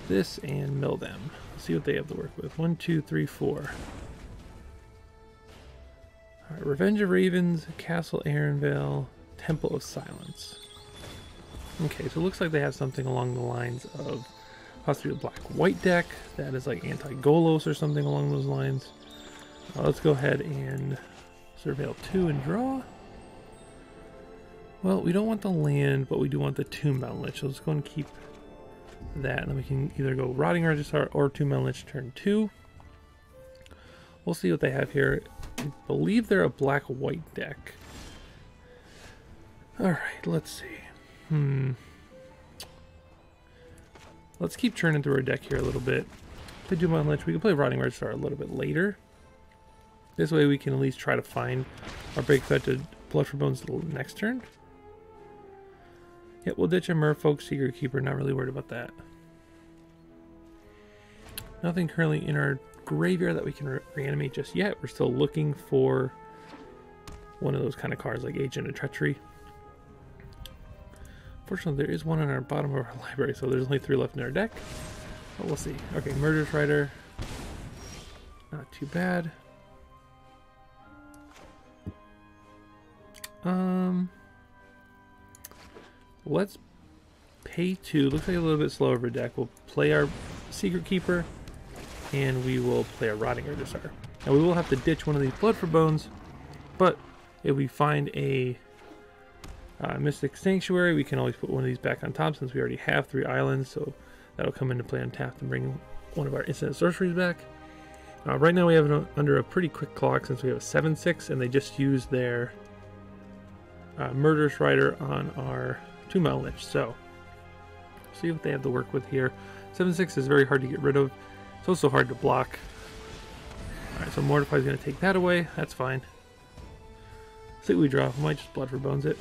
this and mill them. Let's see what they have to work with. 1, 2, 3, 4. Alright, Revenge of Ravens, Castle Aaronvale, Temple of Silence. Okay, so it looks like they have something along the lines of possibly a black-white deck that is like anti-Golos or something along those lines. Let's go ahead and surveil 2 and draw. Well, we don't want the land, but we do want the Tomb-Bound Lich. So let's go and keep that. And then we can either go Rotting Registrar or Tomb-Bound Lich turn 2. We'll see what they have here. I believe they're a black-white deck. Alright, let's see. Let's keep churning through our deck here a little bit. Play Tomb-Bound Lich. We can play Rotting Registrar a little bit later. This way we can at least try to find our big threat to Blood for Bones next turn. Yep, we'll ditch a Merfolk, Secretkeeper. Not really worried about that. Nothing currently in our graveyard that we can reanimate just yet. We're still looking for one of those kind of cards like Agent of Treachery. Fortunately, there is one on our bottom of our library, so there's only 3 left in our deck. But we'll see. Okay, Murderous Rider. Not too bad. Let's pay 2. Looks like a little bit slower of a deck. We'll play our Secretkeeper, and we will play a Rotting Registrar. Now we will have to ditch one of these Blood for Bones, but if we find a Mystic Sanctuary, we can always put one of these back on top since we already have 3 islands, so that'll come into play untapped and bring one of our instant sorceries back. Right now we have it under a pretty quick clock since we have a 7/6, and they just used their Murderous Rider on our Tomb-Bound Lich. So, see what they have to work with here. 7/6 is very hard to get rid of. It's also hard to block. Alright, so Mortify is going to take that away. That's fine. Let's see what we draw. We might just Blood for Bones it.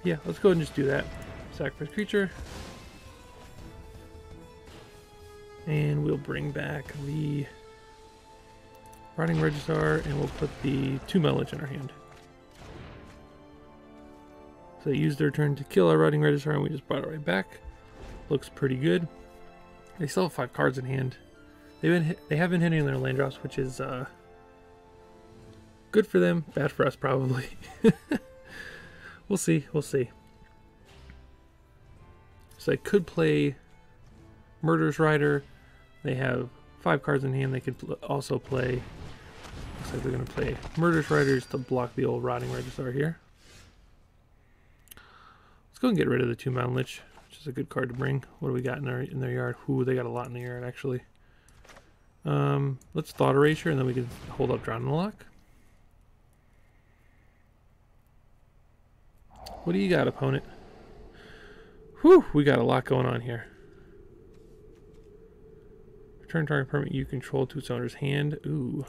Yeah, let's go ahead and just do that. Sacrifice creature. And we'll bring back the Rotting Registrar, and we'll put the 2-mana Lich in our hand. So they used their turn to kill our Rotting Registrar, and we just brought it right back. Looks pretty good. They still have 5 cards in hand. They have been hitting their land drops, which is good for them, bad for us probably. We'll see, we'll see. So they could play Murderous Rider. They have 5 cards in hand. They could also play. Looks like they're going to play Murderous Riders to block the old Rotting Registrar here. Let's go and get rid of the 2-mana Lich, which is a good card to bring. What do we got in their yard? Ooh, they got a lot in the yard actually. Let's Thought Erasure, and then we can hold up Drown in the Loch. What do you got, opponent? Whew, we got a lot going on here. Return target permanent you control to its owner's hand. Ooh.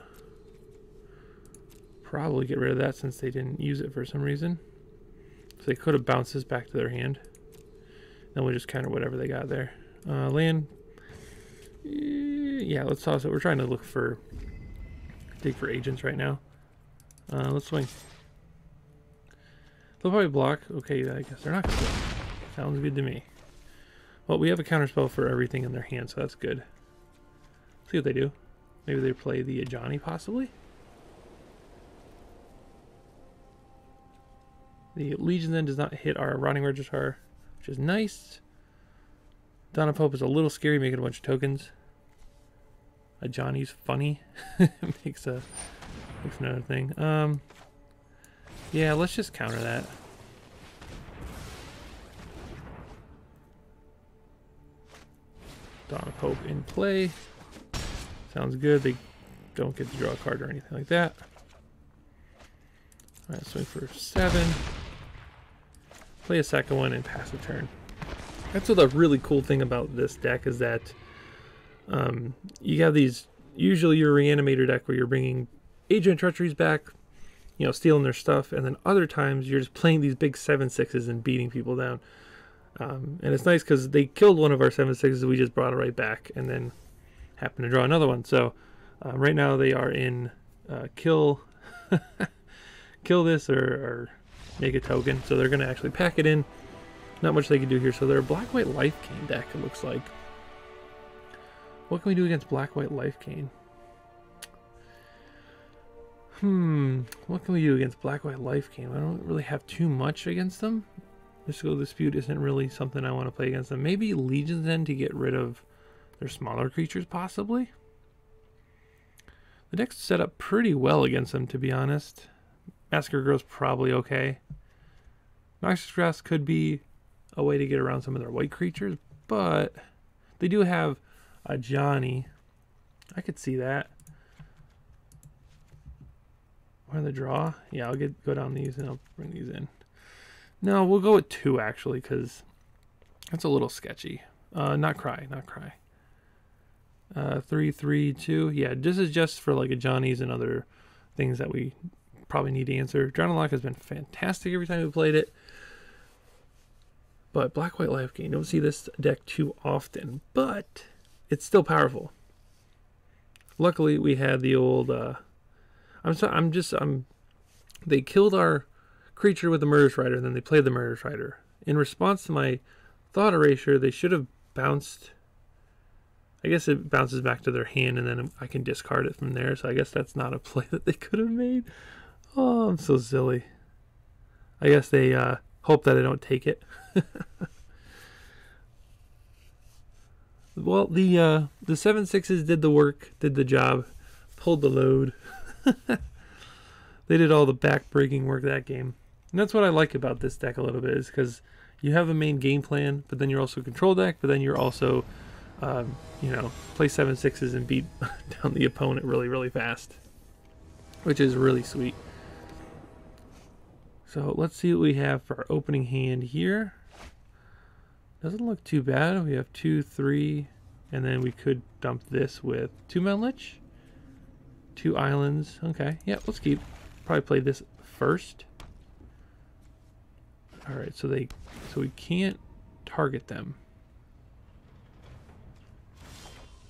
Probably get rid of that since they didn't use it for some reason. So they could have bounced this back to their hand. Then we'll just counter whatever they got there. Land. Yeah, let's toss it. We're trying to look for... dig for agents right now. Let's swing. They'll probably block. Okay, I guess they're not going to. Sounds good to me. Well, we have a counterspell for everything in their hand, so that's good. See what they do. Maybe they play the Ajani, possibly? The Legion then does not hit our Rotting Registrar, which is nice. Dawn of Hope is a little scary, making a bunch of tokens. Ajani's funny. makes another thing. Yeah, let's just counter that. Dawn of Hope in play. Sounds good. They don't get to draw a card or anything like that. Alright, swing for 7. Play a second one and pass the turn. That's what the really cool thing about this deck is that you have these, usually your Reanimator deck where you're bringing Agent Treacheries back, you know, stealing their stuff, and then other times you're just playing these big 7/6s and beating people down. And it's nice because they killed one of our 7/6s, we just brought it right back, and then happened to draw another one. So right now they are in kill kill this or make a token. So they're going to actually pack it in. Not much they can do here. So they're a Black-White Life Gain deck, it looks like. What can we do against Black-White Life Gain? What can we do against Black-White Life Gain? I don't really have too much against them. Mystical Dispute isn't really something I want to play against them. Maybe Legion's End to get rid of their smaller creatures, possibly. The deck's set up pretty well against them, to be honest. Massacre Girl's probably okay. Noxious Grass could be a way to get around some of their white creatures, but they do have a Johnny. I could see that. What are the draw? Yeah, I'll go down these and I'll bring these in. No, we'll go with 2 actually, because that's a little sketchy. Not cry. 3, 3, 2. Yeah, this is just for like a Johnny's and other things that we probably need to answer. Drown in the Loch has been fantastic every time we played it. But Black-White Life Gain, don't see this deck too often, but it's still powerful. Luckily, we had the old. They killed our creature with the Murderous Rider, and then they played the Murderous Rider. In response to my Thought Erasure, they should have bounced. I guess it bounces back to their hand, and then I can discard it from there. So I guess that's not a play that they could have made. Oh, I'm so silly. I guess they hope that I don't take it. Well, the 7/6s did the work, did the job, pulled the load. They did all the back-breaking work that game. And that's what I like about this deck a little bit, is because you have a main game plan, but then you're also a control deck, but then you're also, you know, play 7/6s and beat down the opponent really, really fast, which is really sweet. So let's see what we have for our opening hand here. Doesn't look too bad. We have 2, 3, and then we could dump this with 2 Mountain Lich, 2 islands. Okay, yeah, let's keep. Probably play this first. All right, so we can't target them.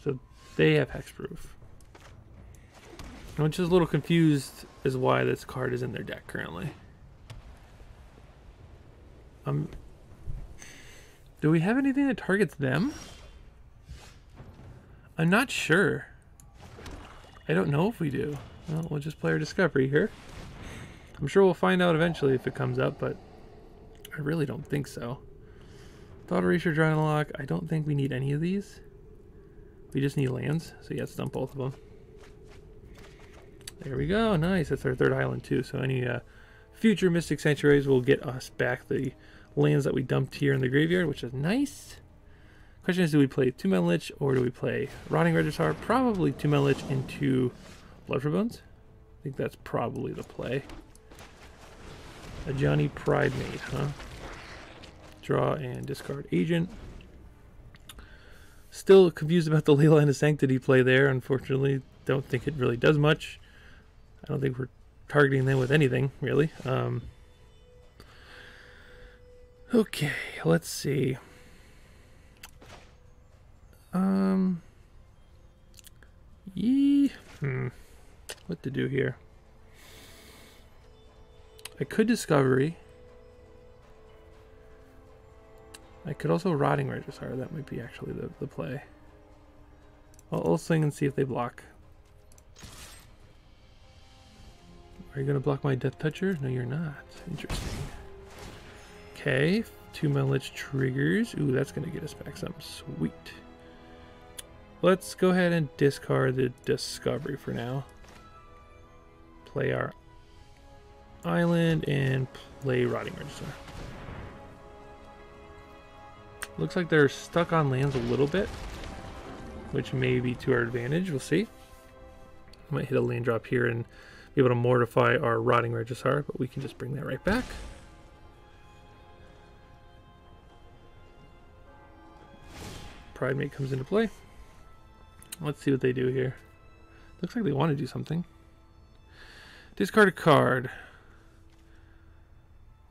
So they have hexproof. I'm just a little confused as why this card is in their deck currently. Do we have anything that targets them? I'm not sure. I don't know if we do. Well, we'll just play our discovery here. I'm sure we'll find out eventually if it comes up, but I really don't think so. Thought Erasure, Drawing Lock. I don't think we need any of these. We just need lands, so yeah, let's dump both of them. There we go, nice. That's our 3rd island too, so any future Mystic Sanctuaries will get us back the lands that we dumped here in the graveyard, which is nice. Question is, do we play 2 Mountain Lich or do we play Rotting Registrar? Probably 2 Mountain Lich into Blood for Bones. I think that's probably the play. A Johnny Pride Mate, huh? Draw and discard agent. Still confused about the Leyline of Sanctity play there. Unfortunately, don't think it really does much. I don't think we're targeting them with anything, really. Okay, let's see. What to do here? I could Discovery. I could also Rotting Registrar. That might be actually the play. I'll swing and see if they block. Are you going to block my Death Toucher? No, you're not. Interesting. Okay, 2 Mountain Lich triggers. Ooh, that's going to get us back something sweet. Let's go ahead and discard the Discovery for now. Play our island and play Rotting Registrar. Looks like they're stuck on lands a little bit, which may be to our advantage. We'll see. I might hit a land drop here and be able to mortify our Rotting Registrar, but we can just bring that right back. Pride Mate comes into play. Let's see what they do here. Looks like they want to do something. Discard a card.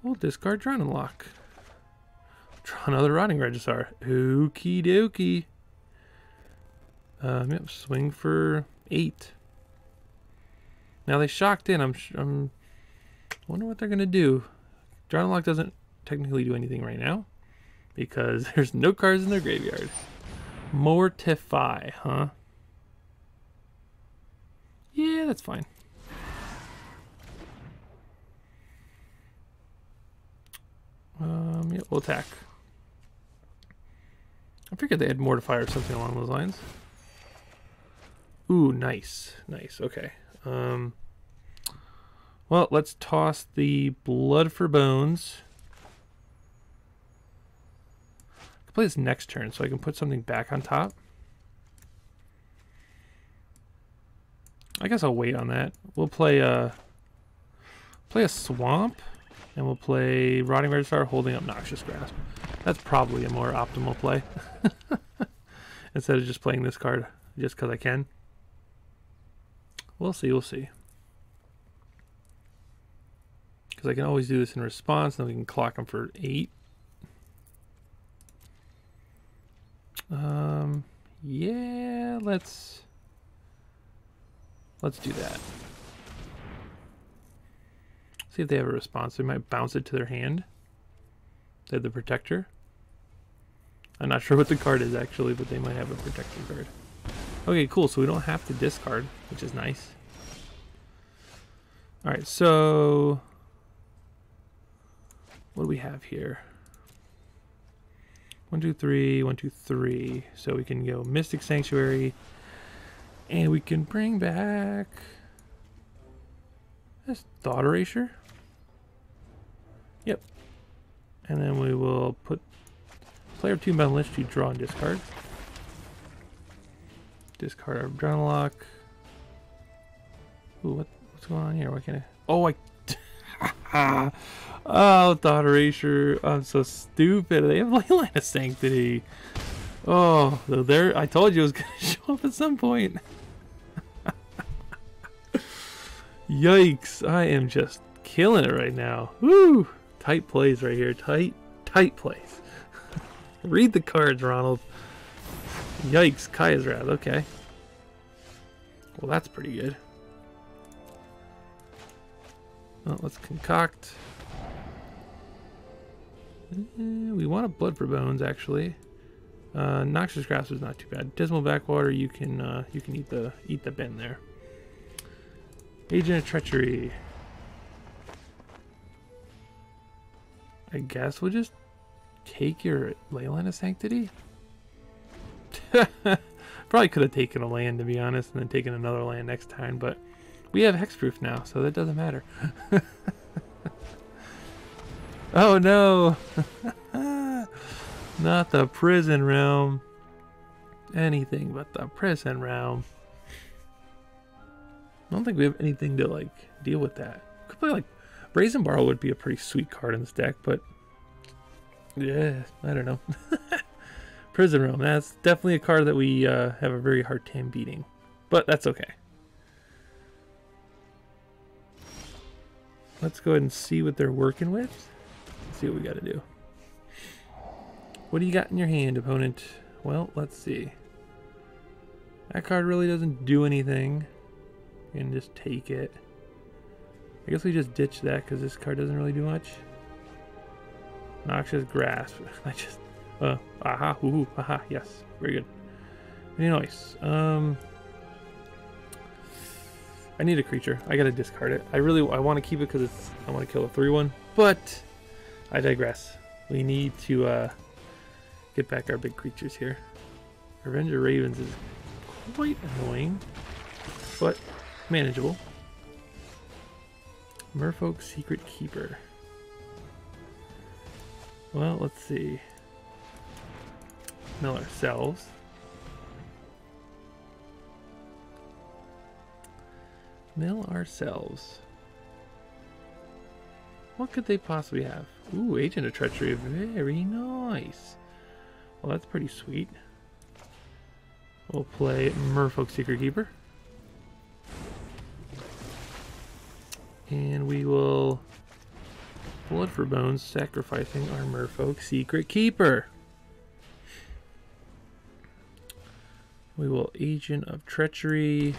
We'll discard Drown and Lock. Draw another Rotting Registrar. Okie dokie. Yep, swing for 8. Now they shocked in. I'm wonder what they're gonna do. Drown and Lock doesn't technically do anything right now because there's no cards in their graveyard. Mortify, huh? Yeah, that's fine. Yeah, we'll attack. I figured they had Mortify or something along those lines. Ooh, nice. Nice, okay. Well, let's toss the Blood for Bones. I can play this next turn so I can put something back on top. I guess I'll wait on that. We'll play a Swamp, and we'll play Rotting Registrar holding up Noxious Grasp. That's probably a more optimal play. Instead of just playing this card just because I can. We'll see, we'll see. Because I can always do this in response, then we can clock them for 8. Yeah, let's do that. See if they have a response. They might bounce it to their hand. They have the Protector. I'm not sure what the card is actually, but they might have a Protector card. Okay, cool. So we don't have to discard, which is nice. All right, so what do we have here? 1, 2, 3, 1, 2, 3. So we can go Mystic Sanctuary, and we can bring back this Thought Erasure. Yep. And then we will put player 2 Mountain Lich to draw and discard. Discard our Drown Lock. Ooh, what's going on here? Why can't I? Oh, Oh, thought erasure. I'm so stupid. They have Leyline of Sanctity. Oh, there. I told you it was going to show up at some point. Yikes. I am just killing it right now. Woo. Tight plays right here. Tight plays. Read the cards, Ronald. Yikes. Kaya's Wrath. Okay. Well, that's pretty good. Well, let's concoct. We want a Blood for Bones, actually. Noxious Grasp is not too bad. Dismal Backwater, you can eat the bin there. Agent of Treachery. I guess we'll just take your Leyline of Sanctity. Probably could have taken a land, to be honest, and then taken another land next time, but we have hexproof now, so that doesn't matter. Oh no! Not the prison realm. Anything but the prison realm. I don't think we have anything to like deal with that. Could play like Brazen Barrel would be a pretty sweet card in this deck, but yeah, I don't know. Prison Realm, that's definitely a card that we have a very hard time beating, but that's okay. Let's go ahead and see what they're working with. Let's see what we got to do. What do you got in your hand, opponent? Well, let's see. That card really doesn't do anything. You can just take it. I guess we just ditch that because this card doesn't really do much. Noxious Grasp. I just... aha, hoo, aha, yes. Very good. Very nice. I need a creature. I gotta discard it. I want to keep it because I want to kill a 3/1, but I digress. We need to get back our big creatures here. Revenge of Ravens is quite annoying, but manageable. Merfolk, Secret Keeper. Well, let's see. Mill ourselves. Mill ourselves. What could they possibly have? Ooh, Agent of Treachery. Very nice. Well, that's pretty sweet. We'll play Merfolk Secret Keeper. And we will Blood for Bones, sacrificing our Merfolk Secret Keeper. We will Agent of Treachery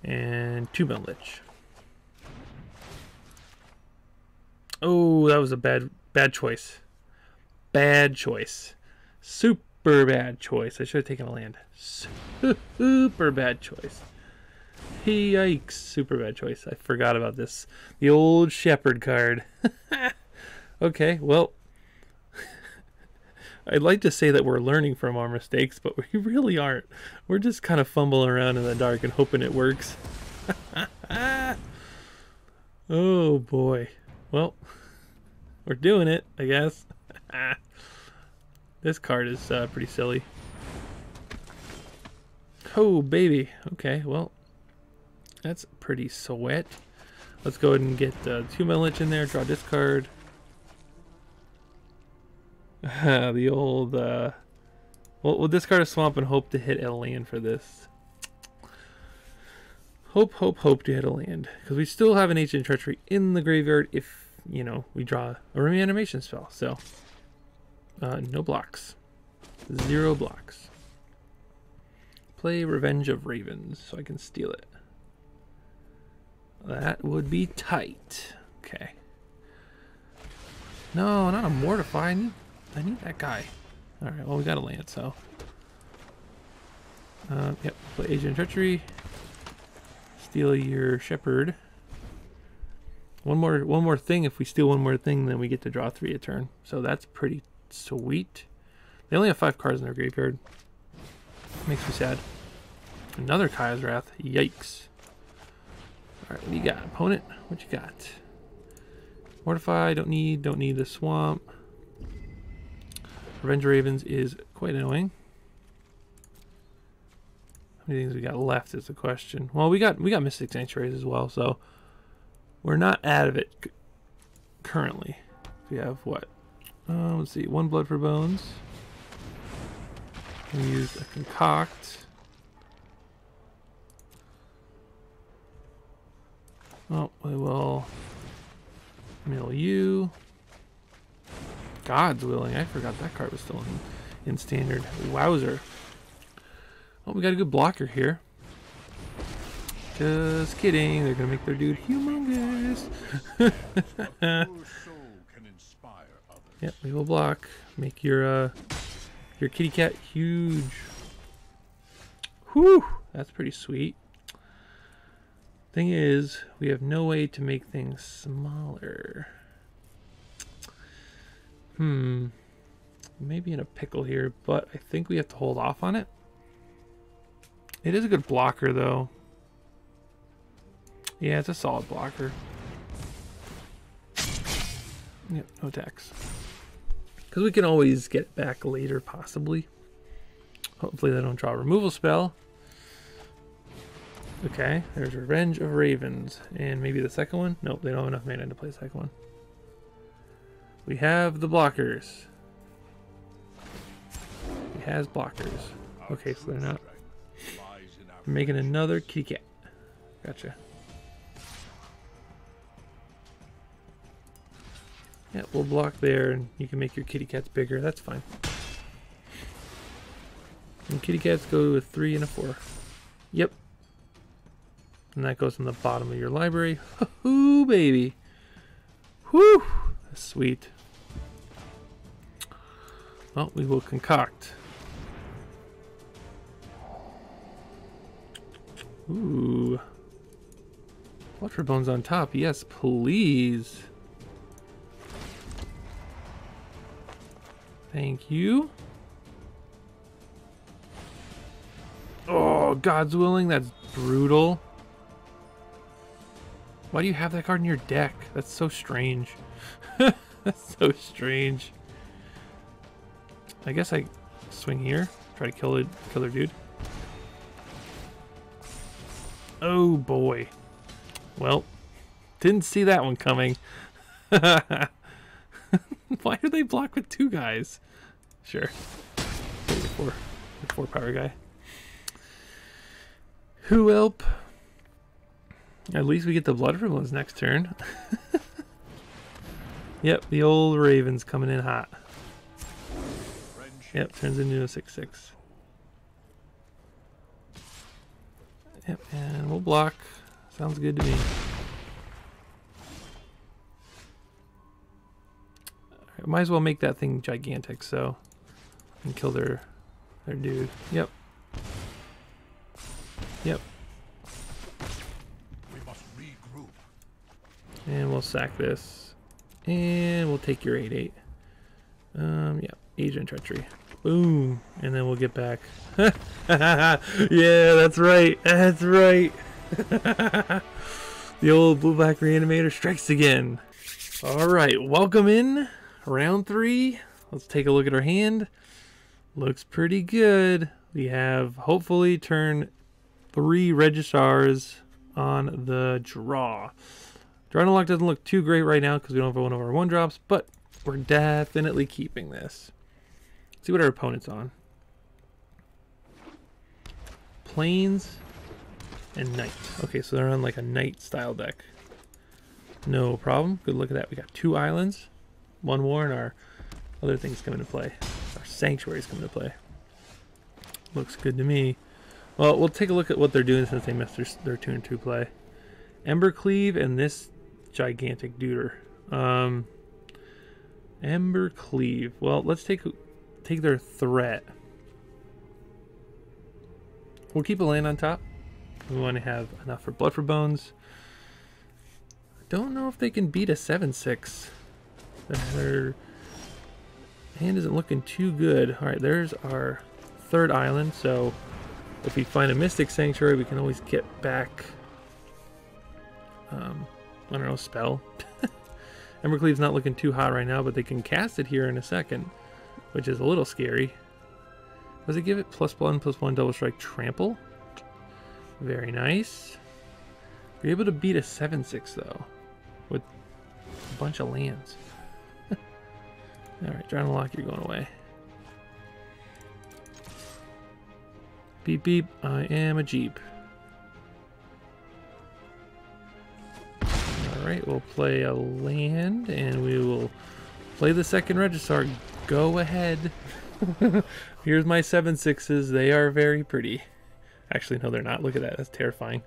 and 2 Lich. Oh, that was a bad choice. Bad choice. Super bad choice. I should have taken a land. Super bad choice. Yikes. Super bad choice. I forgot about this. The old Shepherd card. Okay, well, I'd like to say that we're learning from our mistakes, but we really aren't. We're just kind of fumbling around in the dark and hoping it works. Oh boy. Well, we're doing it, I guess. This card is pretty silly. Oh baby. Okay, well, that's pretty sweat. Let's go ahead and get 2 Lich in there, draw this card. The old, we'll discard a swamp and hope to hit a land for this. Hope to hit a land. Because we still have an Ancient Treachery in the graveyard if, you know, we draw a reanimation spell. So, no blocks. 0 blocks. Play Revenge of Ravens so I can steal it. That would be tight. Okay. No, not a Mortify. I need that guy. Alright, well, we got a land, so. Yep, play Agent Treachery. Steal your Shepherd. One more thing. If we steal one more thing, then we get to draw 3 a turn. So that's pretty sweet. They only have 5 cards in their graveyard. Makes me sad. Another Kaya's Wrath. Yikes. Alright, what do you got, opponent? What you got? Mortify, don't need the swamp. Revenge of Ravens is quite annoying. How many things we got left is the question. Well, we got Mystic Sanctuaries as well, so we're not out of it. currently. We have what? Let's see, 1 blood for bones. We use a concoct. Oh, we will mill you. God's willing. I forgot that card was still in standard. Wowzer. Oh, we got a good blocker here. Just kidding. They're gonna make their dude humongous. Yep, we will block. Make your kitty cat huge. Whew, that's pretty sweet. Thing is, we have no way to make things smaller. Maybe in a pickle here, but I think we have to hold off on it. It is a good blocker, though. Yeah, it's a solid blocker. Yep, no attacks. Because we can always get it back later, possibly. Hopefully they don't draw a removal spell. Okay, there's Revenge of Ravens. And maybe the second one? Nope, they don't have enough mana to play the second one. We have the blockers. He has blockers. Okay, so they're not. We're making another kitty cat. Gotcha. Yeah, we'll block there, and you can make your kitty cats bigger. That's fine. And kitty cats go with 3 and a 4. Yep. And that goes in the bottom of your library. Ooh, baby. Whew. That's sweet. Well, we will concoct. Ooh. Water bones on top. Yes, please. Thank you. Oh, God's willing. That's brutal. Why do you have that card in your deck? That's so strange. That's so strange. I guess I swing here. Try to kill their dude. Oh boy. Well, didn't see that one coming. Why do they block with 2 guys? Sure. 4 power guy. Who help? At least we get the blood from ones next turn. Yep, the old Raven's coming in hot. Yep, turns into a 6/6. Yep, and we'll block. Sounds good to me. Right, might as well make that thing gigantic, so and kill their dude. Yep. Yep. We must regroup. And we'll sack this. And we'll take your 8/8. Yeah, Agent Treachery. Boom. And then we'll get back. Yeah, that's right. That's right. The old blue-black reanimator strikes again. Alright, welcome in. Round 3. Let's take a look at our hand. Looks pretty good. We have, hopefully, turn 3 Registrars on the draw. Draw and Unlock doesn't look too great right now because we don't have one of our 1-drops, but we're definitely keeping this. Let's see what our opponent's on. Plains and Knight. Okay, so they're on like a Knight style deck. No problem. Good look at that. We got 2 islands, 1 war, and our other things come into play. Our sanctuaries come into play. Looks good to me. Well, we'll take a look at what they're doing since they missed their turn 2 play. Embercleave and this gigantic duder. Embercleave. Well, let's take their threat. We'll keep a land on top. We want to have enough for Blood for Bones. Don't know if they can beat a 7/6. Their hand isn't looking too good. Alright, there's our 3rd island. So if we find a Mystic Sanctuary, we can always get back, I don't know, spell. Embercleave's not looking too hot right now, but they can cast it here in a second, which is a little scary. Does it give it +1/+1 double strike trample? Very nice. We're able to beat a 7/6 though, with bunch of lands. Alright, Drown the Loch, you're going away. Beep beep, I am a Jeep. Alright, we'll play a land and we will play the second Registrar. Go ahead. Here's my 7/6s. They are very pretty. Actually, no, they're not. Look at that. That's terrifying.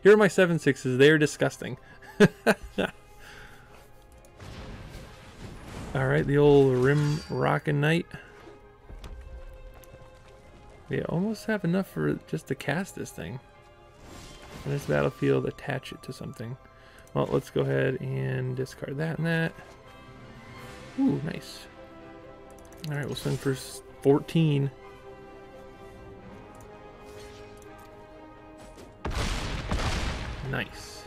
Here are my 7/6s. They are disgusting. Alright, the old Rim Rockin' Knight. We almost have enough for just to cast this thing. On this battlefield, attach it to something. Well, let's go ahead and discard that and that. Ooh, nice. Alright, we'll swing for 14. Nice.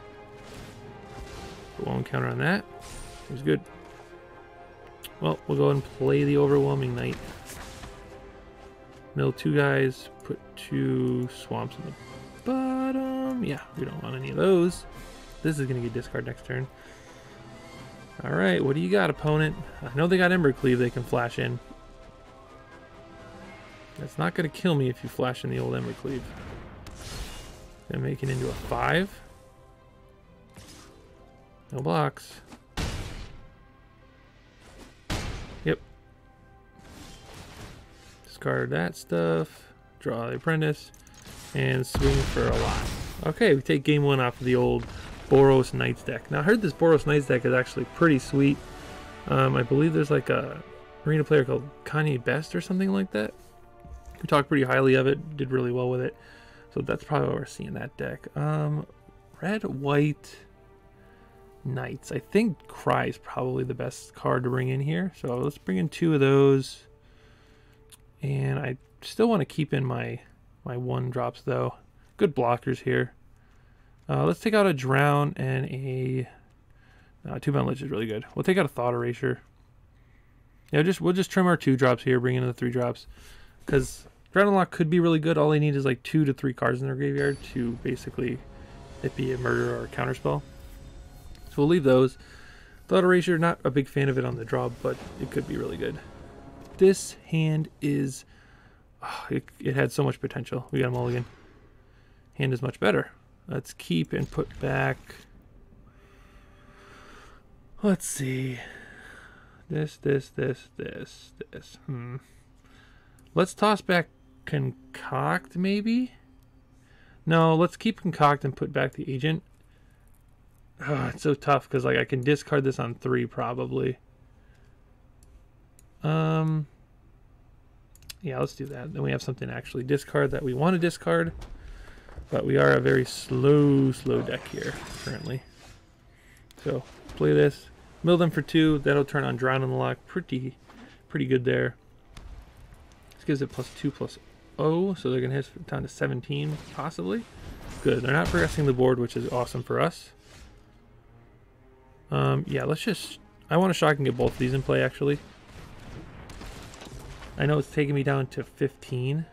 Put one counter on that. It was good. Well, we'll go ahead and play the Overwhelming Knight. Mill 2 guys, put 2 swamps in the bottom. Yeah, we don't want any of those. This is going to get discard next turn. Alright, what do you got, opponent? I know they got Embercleave they can flash in. That's not going to kill me if you flash in the old Embercleave. Gonna make it into a 5. No blocks. Yep. Discard that stuff. Draw the Apprentice. And swing for a lot. Okay, we take game 1 off of the old Boros Knights deck. Now I heard this Boros Knights deck is actually pretty sweet. I believe there's like a arena player called Kanye Best or something like that. We talked pretty highly of it, did really well with it. So that's probably why we're seeing that deck. Red, white, Knights. I think Cry is probably the best card to bring in here. So let's bring in 2 of those. And I still want to keep in my 1-drops though. Good blockers here. Let's take out a Drown and a 2-mana Lich is really good. We'll take out a Thought Erasure. Yeah, we'll just trim our 2-drops here, bring in the 3-drops. Because Drown and Lock could be really good. All they need is like 2 to 3 cards in their graveyard to basically it be a murder or a counterspell. So we'll leave those. Thought Erasure, not a big fan of it on the draw, but it could be really good. This hand is... Oh, it had so much potential. We got a Mulligan. Hand is much better. Let's keep and put back... Let's see. This. Let's toss back Concoct, maybe? No, let's keep Concoct and put back the Agent. Oh, it's so tough because like I can discard this on 3 probably. Yeah, let's do that. Then we have something to actually discard that we want to discard. But we are a very slow deck here currently. So play this. Mill them for 2. That'll turn on Drown in the Loch. Pretty good there. This gives it +2/+0, so they're gonna hit down to 17 possibly. Good. They're not progressing the board, which is awesome for us. Yeah, let's just... I want to shock and get both of these in play actually. I know it's taking me down to 15.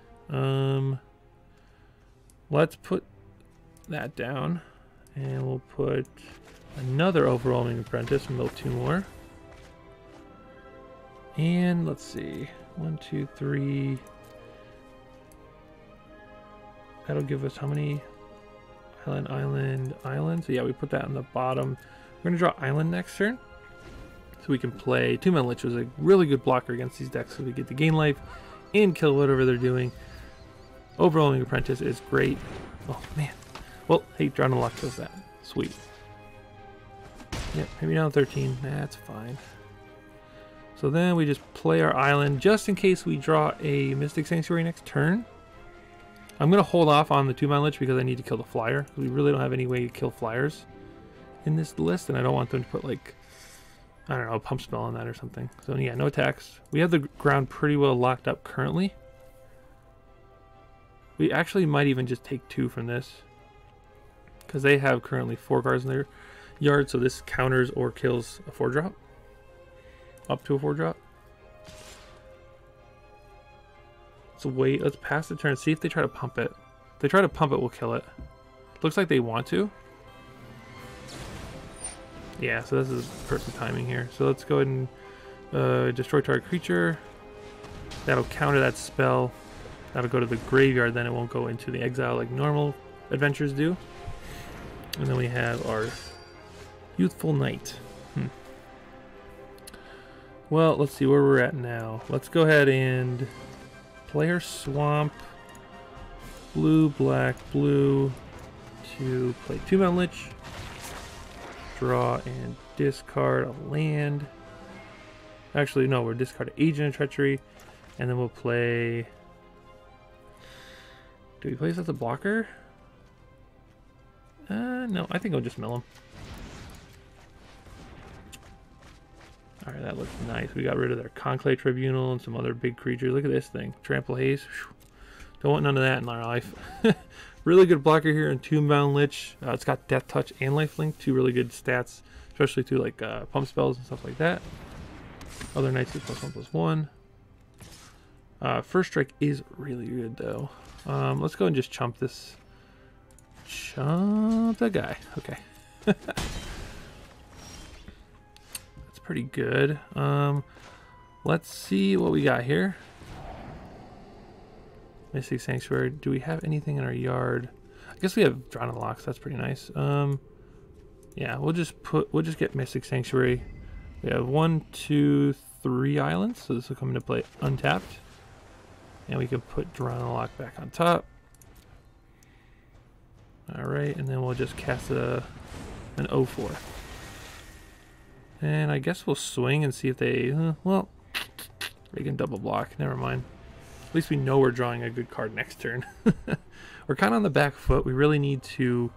Let's put that down, and we'll put another Overwhelming Apprentice and build 2 more. And let's see, 1, 2, 3. That'll give us how many? Island. So yeah, we put that on the bottom. We're gonna draw Island next turn, so we can play 2-mana Lich, which is a really good blocker against these decks, so we get to gain life and kill whatever they're doing. Overwhelming Apprentice is great. Oh man. Well, hey, Drown and Lock does that. Sweet. Yep, maybe down 13. That's fine. So then we just play our island just in case we draw a Mystic Sanctuary next turn. I'm going to hold off on the 2-mana Lich because I need to kill the flyer. We really don't have any way to kill flyers in this list, and I don't want them to put like, I don't know, a pump spell on that or something. So yeah, no attacks. We have the ground pretty well locked up currently. We actually might even just take 2 from this because they have currently 4 cards in their yard, so this counters or kills a 4-drop. Up to a 4-drop. So wait, let's pass the turn, see if they try to pump it. If they try to pump it, we'll kill it. Looks like they want to. Yeah, so this is perfect timing here. So let's go ahead and destroy target creature. That'll counter that spell. That'll go to the graveyard, then it won't go into the exile like normal adventures do. And then we have our Youthful Knight. Well, let's see where we're at now. Let's go ahead and play our Swamp. Blue, black, blue. To play 2-mana Lich. Draw and discard a land. Actually, no, we're discard Agent of Treachery. And then we'll play... Do we place as a blocker? No, I think I'll just mill him. Alright, that looks nice. We got rid of their Conclave Tribunal and some other big creatures. Look at this thing. Trample Haste. Whew. Don't want none of that in our life. Really good blocker here in Tombbound Lich. It's got Death Touch and Lifelink. Two really good stats, especially to like pump spells and stuff like that. Other knights get +1/+1. First Strike is really good though. Let's go and just chump this. Chump that guy. Okay. That's pretty good. Let's see what we got here. Mystic Sanctuary. Do we have anything in our yard? I guess we have Drawn Locks. That's pretty nice. Yeah, we'll just get Mystic Sanctuary. We have 1, 2, 3 islands, so this will come into play untapped. And we can put Drawn Lock back on top. Alright, and then we'll just cast an 0/4. And I guess we'll swing and see if they... well, they can double block. Never mind. At least we know we're drawing a good card next turn. We're kind of on the back foot. We really need to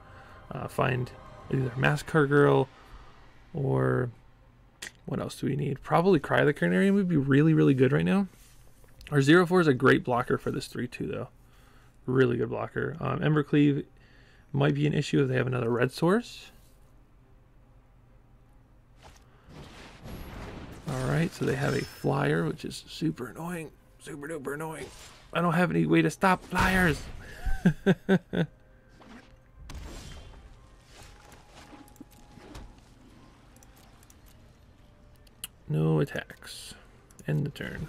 find either Massacre Girl or... what else do we need? Probably Cry the Carnarian would be really, really good right now. Our 0/4 is a great blocker for this 3/2 though. Really good blocker. Embercleave might be an issue if they have another red source. Alright, so they have a flyer, which is super annoying. Super duper annoying. I don't have any way to stop flyers. No attacks. End the turn.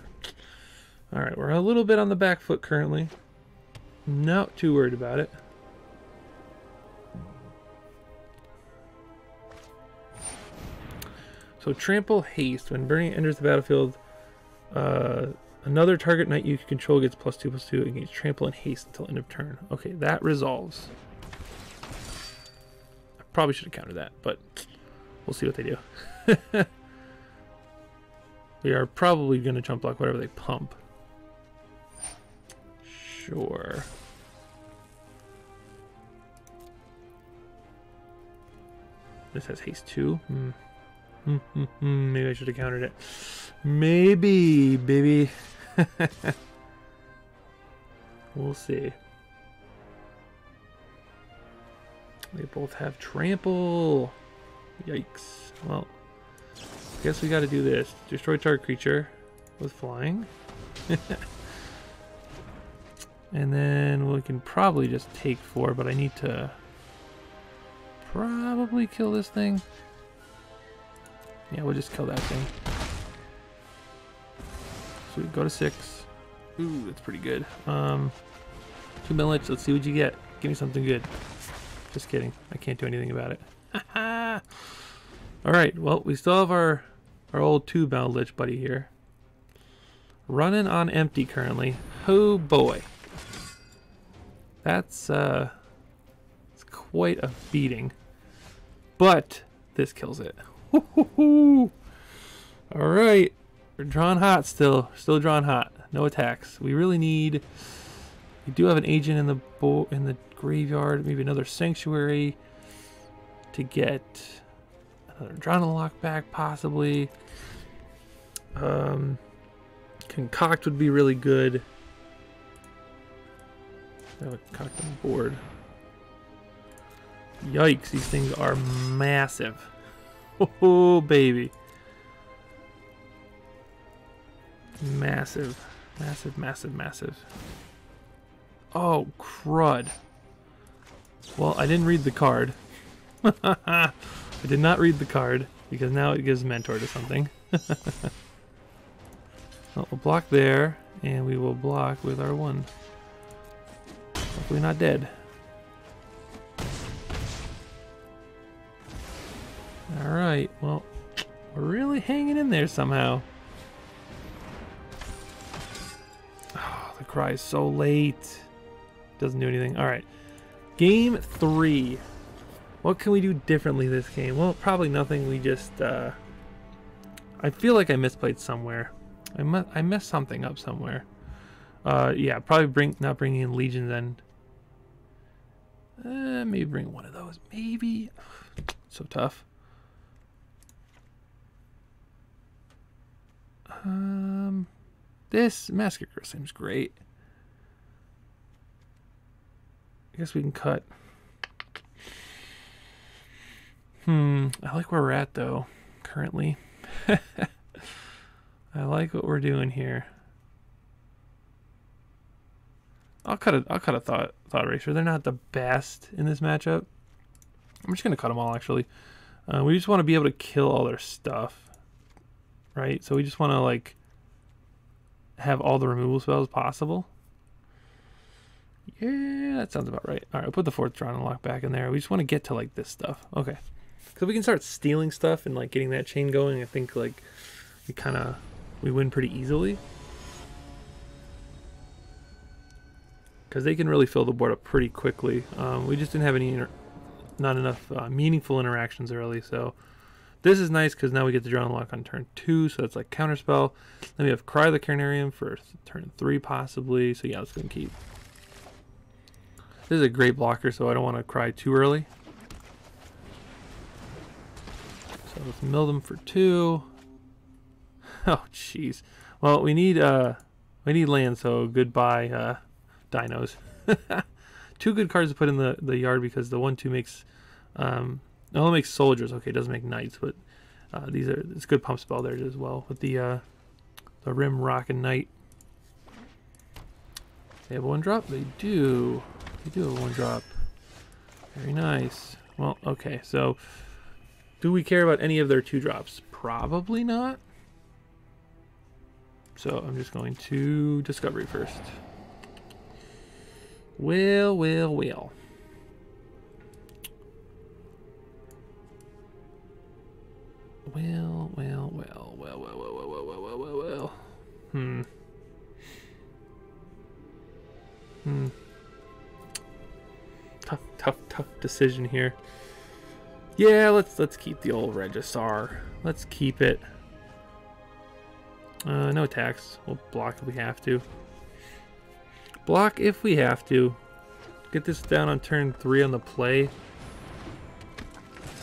Alright, we're a little bit on the back foot currently. Not too worried about it. So Trample Haste. When Burning enters the battlefield, another target knight you control gets +2/+2 against Trample and Haste until end of turn. Okay, that resolves. I probably should have countered that, but we'll see what they do. We are probably going to jump block whatever they pump. Sure. This has haste 2. Maybe I should have countered it. Maybe, baby. We'll see. They both have trample. Yikes. Well, guess we got to do this. Destroy target creature with flying. And then we can probably just take 4, but I need to probably kill this thing. Yeah, we'll just kill that thing. So we go to 6. Ooh, that's pretty good. 2 millage. Let's see what you get. Give me something good. Just kidding. I can't do anything about it. Alright, well, we still have our old 2-bound Lich buddy here. Running on empty currently. Oh boy. That's it's quite a beating. But this kills it. Alright. We're drawn hot still. Still drawn hot. No attacks. We really need... We do have an agent in the graveyard. Maybe another sanctuary to get another Drawn Lock back, possibly. Concoct would be really good. I have a concoct on the board. Yikes, these things are massive. Oh, baby. Massive. Massive, massive, massive. Oh, crud. Well, I didn't read the card. I did not read the card because now it gives mentor to something. Well, we'll block there, and we will block with our 1. Hopefully not dead. Alright, well, we're really hanging in there somehow. Oh, the cry is so late. Doesn't do anything. Alright. Game 3. What can we do differently this game? Well, probably nothing. We just, I feel like I misplayed somewhere. I messed something up somewhere. Yeah, probably not bringing in Legion then. Maybe bring one of those. Maybe. So tough. This Massacre seems great. I guess we can cut. I like where we're at though, currently. I like what we're doing here. I'll cut a thought eraser. They're not the best in this matchup. I'm just gonna cut them all actually. We just want to be able to kill all their stuff, right? So we just want to like have all the removal spells possible. Yeah, that sounds about right. All right, I'll put the 4th Drawn and Lock back in there. We just want to get to like this stuff. Okay, so we can start stealing stuff and like getting that chain going. I think like we win pretty easily because they can really fill the board up pretty quickly. We just didn't have not enough meaningful interactions early, so this is nice because now we get to draw and lock on turn 2, so that's like counterspell. Then we have Cry the Carnarium for turn 3 possibly, so yeah, let's go and keep. This is a great blocker, so I don't want to cry too early. So let's mill them for 2. Oh jeez. Well, we need land, so goodbye dinos. 2 good cards to put in the yard because the 1/2 makes it only makes soldiers. Okay, it doesn't make knights, but it's good pump spell there as well with the Rim Rock and Knight. They have a 1-drop. They do. They do have a 1-drop. Very nice. Well, okay. So, do we care about any of their 2-drops? Probably not. So I'm just going to Discovery first. Well. Well. Tough decision here. Yeah, let's keep the old Regisar. Let's keep it. No attacks. We'll block if we have to. Block if we have to. Get this down on turn 3 on the play.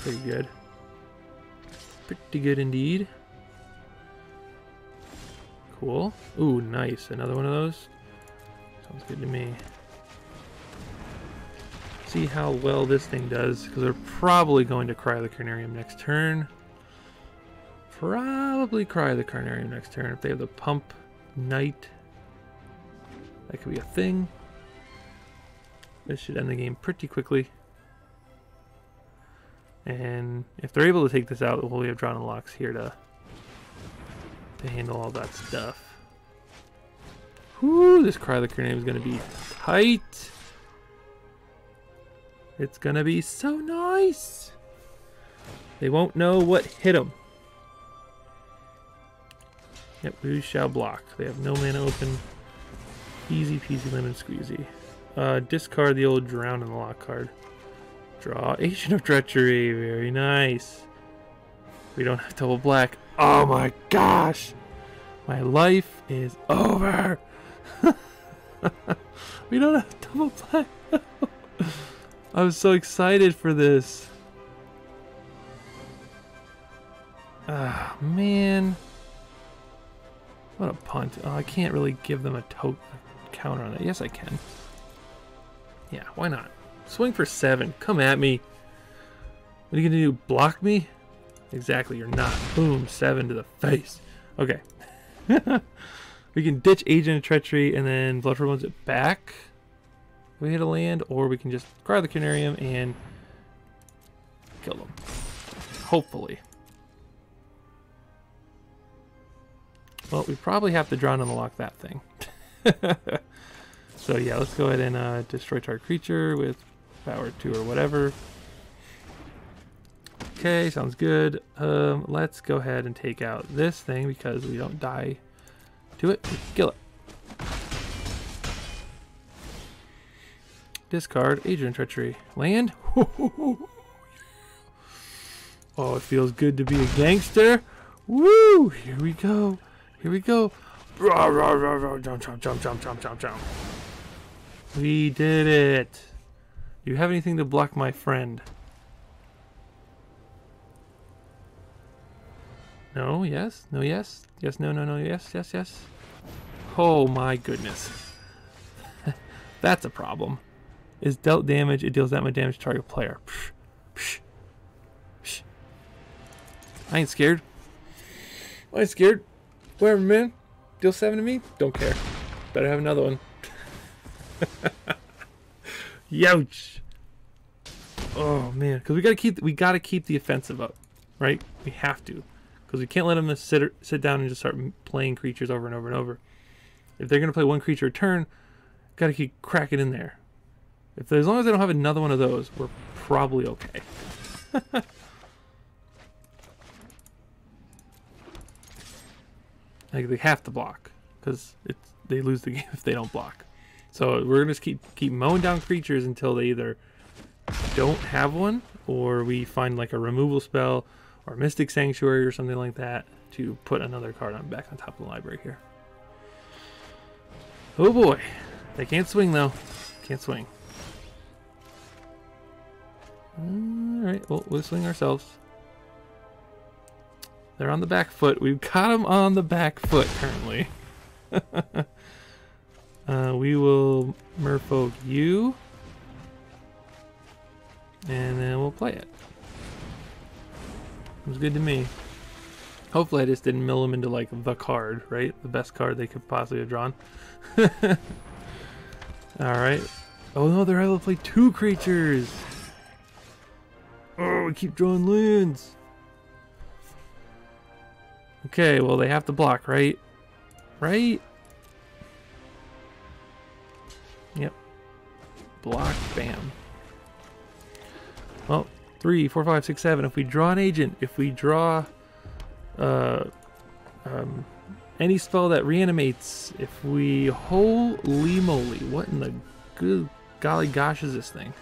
Pretty good. Pretty good indeed. Cool. Ooh, nice. Another one of those. Sounds good to me. See how well this thing does, because they're probably going to Cry the Carnarium next turn. Probably Cry the Carnarium next turn. If they have the Pump Knight, that could be a thing. This should end the game pretty quickly. And if they're able to take this out, well, we have Drawn and Locks here to handle all that stuff. Whoo, this Cry the Carnarium is going to be tight. It's going to be so nice. They won't know what hit them. Yep, we shall block. They have no mana open. Easy peasy lemon squeezy. Discard the old Drown in the Lock card. Draw Agent of Treachery. Very nice. We don't have double black. Oh my gosh! My life is over! We don't have double black. I was so excited for this. Ah, man. What a punt. Oh, I can't really give them a counter on that. Yes, I can. Yeah, why not? Swing for 7. Come at me. What are you going to do? Block me? Exactly, you're not. Boom, 7 to the face. Okay. We can ditch Agent of Treachery and then Blood for Bones it back. We hit a land, or we can just Cry the Carnarium and kill them. Hopefully. Well, we probably have to draw and unlock that thing. So yeah, let's go ahead and destroy target creature with power 2 or whatever. Okay, sounds good. Let's go ahead and take out this thing because we don't die to it. We kill it. Discard Agent Treachery. Land. Oh, it feels good to be a gangster. Woo! Here we go. Here we go. Jump, jump, jump, jump, jump, jump, jump. We did it. Do you have anything to block my friend? No, yes, no, yes, yes, no, no, no, yes, yes, yes. Oh my goodness. That's a problem. Is dealt damage, it deals that much damage to target player. Psh, psh, psh. I ain't scared. I ain't scared. Whatever, man. Deal 7 to me? Don't care. Better have another one. Youch. Oh man, because we gotta keep the offensive up, right? We have to, because we can't let them sit down and just start playing creatures over and over and over. If they're gonna play one creature a turn, gotta keep cracking in there. As long as they don't have another one of those, we're probably okay. Like they have to block, because they lose the game if they don't block. So we're gonna just keep mowing down creatures until they either don't have one, or we find like a removal spell or Mystic Sanctuary or something like that to put another card back on top of the library here. Oh boy, they can't swing though. Can't swing. All right, well we'll swing ourselves. They're on the back foot. We've got them on the back foot currently. We will Merfolk you, and then we'll play it. It was good to me. Hopefully I just didn't mill them into like the card, right? The best card they could possibly have drawn. Alright. Oh no, they're able to play 2 creatures! Oh, we keep drawing lands! Okay, well they have to block, right? Right? Yep. Block, bam. Well, 3, 4, 5, 6, 7. If we draw an agent, if we draw any spell that reanimates, if we holy moly, what in the good golly gosh is this thing?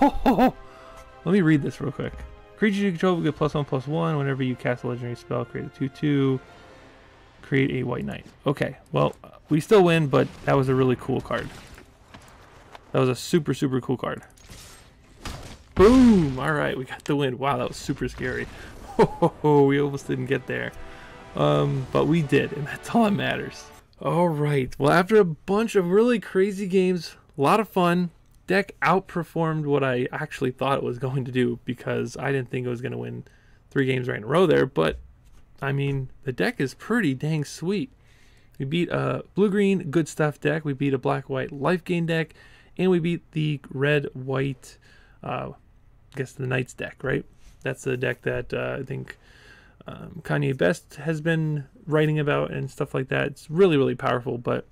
Oh, let me read this real quick. Creatures you control will get +1/+1 whenever you cast a legendary spell. Create a 2/2. Create a white knight. Okay, well, we still win, but that was a really cool card. That was a super, super cool card. Boom! Alright, we got the win. Wow, that was super scary. Oh, we almost didn't get there. But we did, and that's all that matters. Alright, well, after a bunch of really crazy games, a lot of fun, deck outperformed what I actually thought it was going to do, because I didn't think it was going to win 3 games right in a row there, but I mean, the deck is pretty dang sweet. We beat a blue-green good stuff deck, we beat a black-white life gain deck, and we beat the red-white, I guess the Knights deck, right? That's the deck that I think Kanye Best has been writing about and stuff like that. It's really, really powerful, but,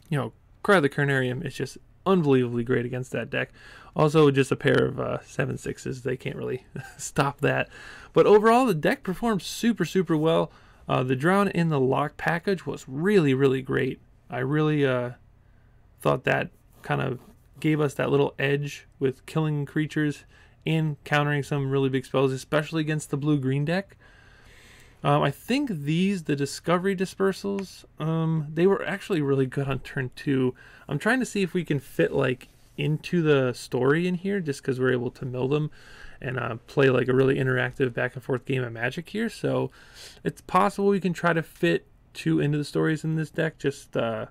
you know, Cry of the Carnarium is just unbelievably great against that deck. Also, just a pair of 7/6s. They can't really stop that. But overall, the deck performed super, super well. The Drown in the Loch package was really, really great. I really thought that kind of gave us that little edge with killing creatures and countering some really big spells, especially against the blue-green deck. I think the Discovery Dispersals, they were actually really good on turn 2. I'm trying to see if we can fit like into the story in here, just because we're able to mill them and play like a really interactive back and forth game of Magic here. So it's possible we can try to fit 2 into the stories in this deck, just to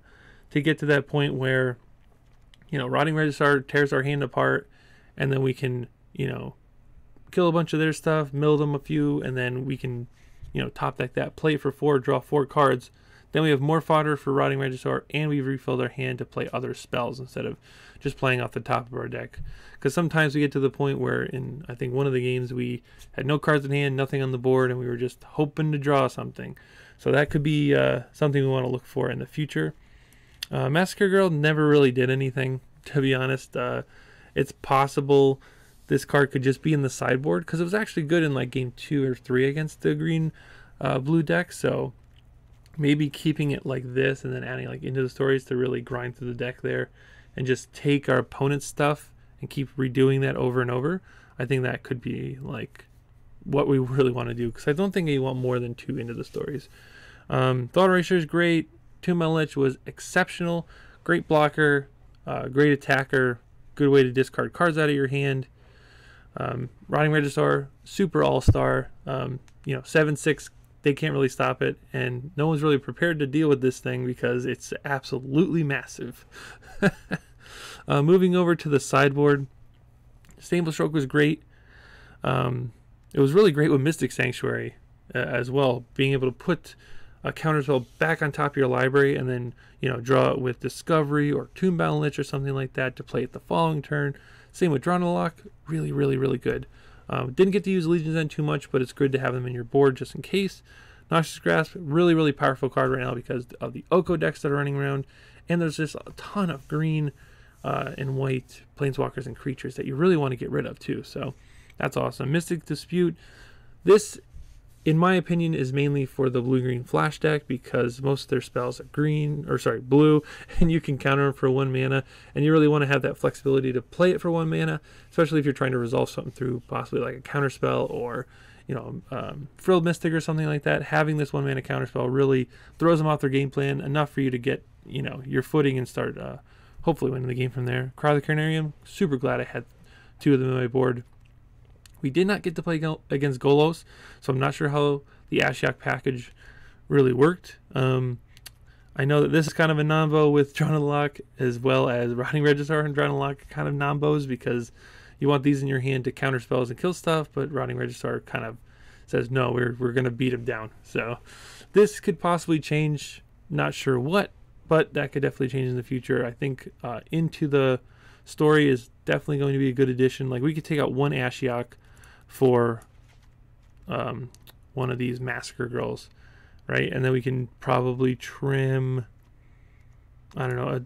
get to that point where, you know, Rotting Registrar tears our hand apart, and then we can, you know, kill a bunch of their stuff, mill them a few, and then we can, you know, top deck that, play it for 4, draw 4 cards Then we have more fodder for Rotting Regisaur, and we've refilled our hand to play other spells instead of just playing off the top of our deck. Because sometimes we get to the point where in, I think, one of the games we had no cards in hand, nothing on the board, and we were just hoping to draw something. So that could be something we want to look for in the future. Massacre Girl never really did anything, to be honest. It's possible this card could just be in the sideboard, because it was actually good in like game 2 or 3 against the green blue deck. So maybe keeping it like this and then adding like into the stories to really grind through the deck there and just take our opponent's stuff and keep redoing that over and over. I think that could be like what we really want to do, because I don't think you want more than 2 into the stories. Thought Eraser is great. Tomb Bound Lich was exceptional. Great blocker, great attacker, good way to discard cards out of your hand. Rotting Regisaur, super all-star. 7/6, they can't really stop it, and no one's really prepared to deal with this thing because it's absolutely massive. Moving over to the sideboard, Stainful Stroke was great. It was really great with Mystic Sanctuary as well, being able to put a counterspell back on top of your library and then draw it with Discovery or Tomb Bound Lich or something like that to play it the following turn. Same with Drawn to Loch, really, really, really good. Didn't get to use Legion's End too much, but it's good to have them in your board just in case. Noxious Grasp, really, really powerful card right now because of the Oko decks that are running around, and there's just a ton of green and white planeswalkers and creatures that you really want to get rid of too, so that's awesome. Mystic Dispute, this, in my opinion, is mainly for the blue-green flash deck because most of their spells are blue, and you can counter them for 1 mana, and you really want to have that flexibility to play it for 1 mana, especially if you're trying to resolve something through possibly like a counter spell or Frilled Mystic or something like that. Having this 1 mana counter spell really throws them off their game plan enough for you to get your footing and start hopefully winning the game from there. Cry the Carnarium, super glad I had 2 of them on my board. We did not get to play against Golos, so I'm not sure how the Ashiok package really worked. I know that this is kind of a non-bo with Drawn to Loch, as well as Rotting Regisaur and Drawn to Loch kind of non-bos, because you want these in your hand to counter spells and kill stuff, but Rotting Regisaur kind of says, no, we're going to beat him down. So this could possibly change, not sure what, but that could definitely change in the future. I think Into the Story is definitely going to be a good addition. Like, we could take out 1 Ashiok for one of these Massacre Girls, right? And then we can probably trim, I don't know,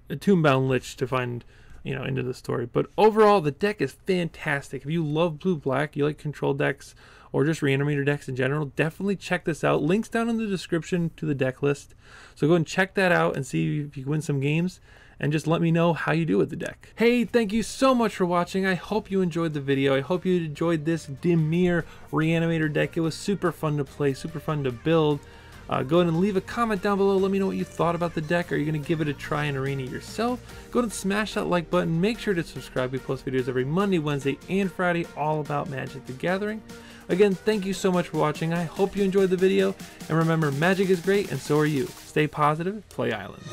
a Tomb Bound Lich to find, Into the Story. But overall, the deck is fantastic. If you love blue-black, you like control decks, or just Reanimator decks in general, definitely check this out. Links down in the description to the deck list. So go and check that out and see if you can win some games. And just let me know how you do with the deck. Hey, thank you so much for watching. I hope you enjoyed the video. I hope you enjoyed this Dimir Reanimator deck. It was super fun to play, super fun to build. Go ahead and leave a comment down below. Let me know what you thought about the deck. Are you going to give it a try in Arena yourself? Go ahead and smash that like button. Make sure to subscribe. We post videos every Monday, Wednesday, and Friday all about Magic the Gathering. Again, thank you so much for watching. I hope you enjoyed the video. And remember, Magic is great, and so are you. Stay positive, play Island.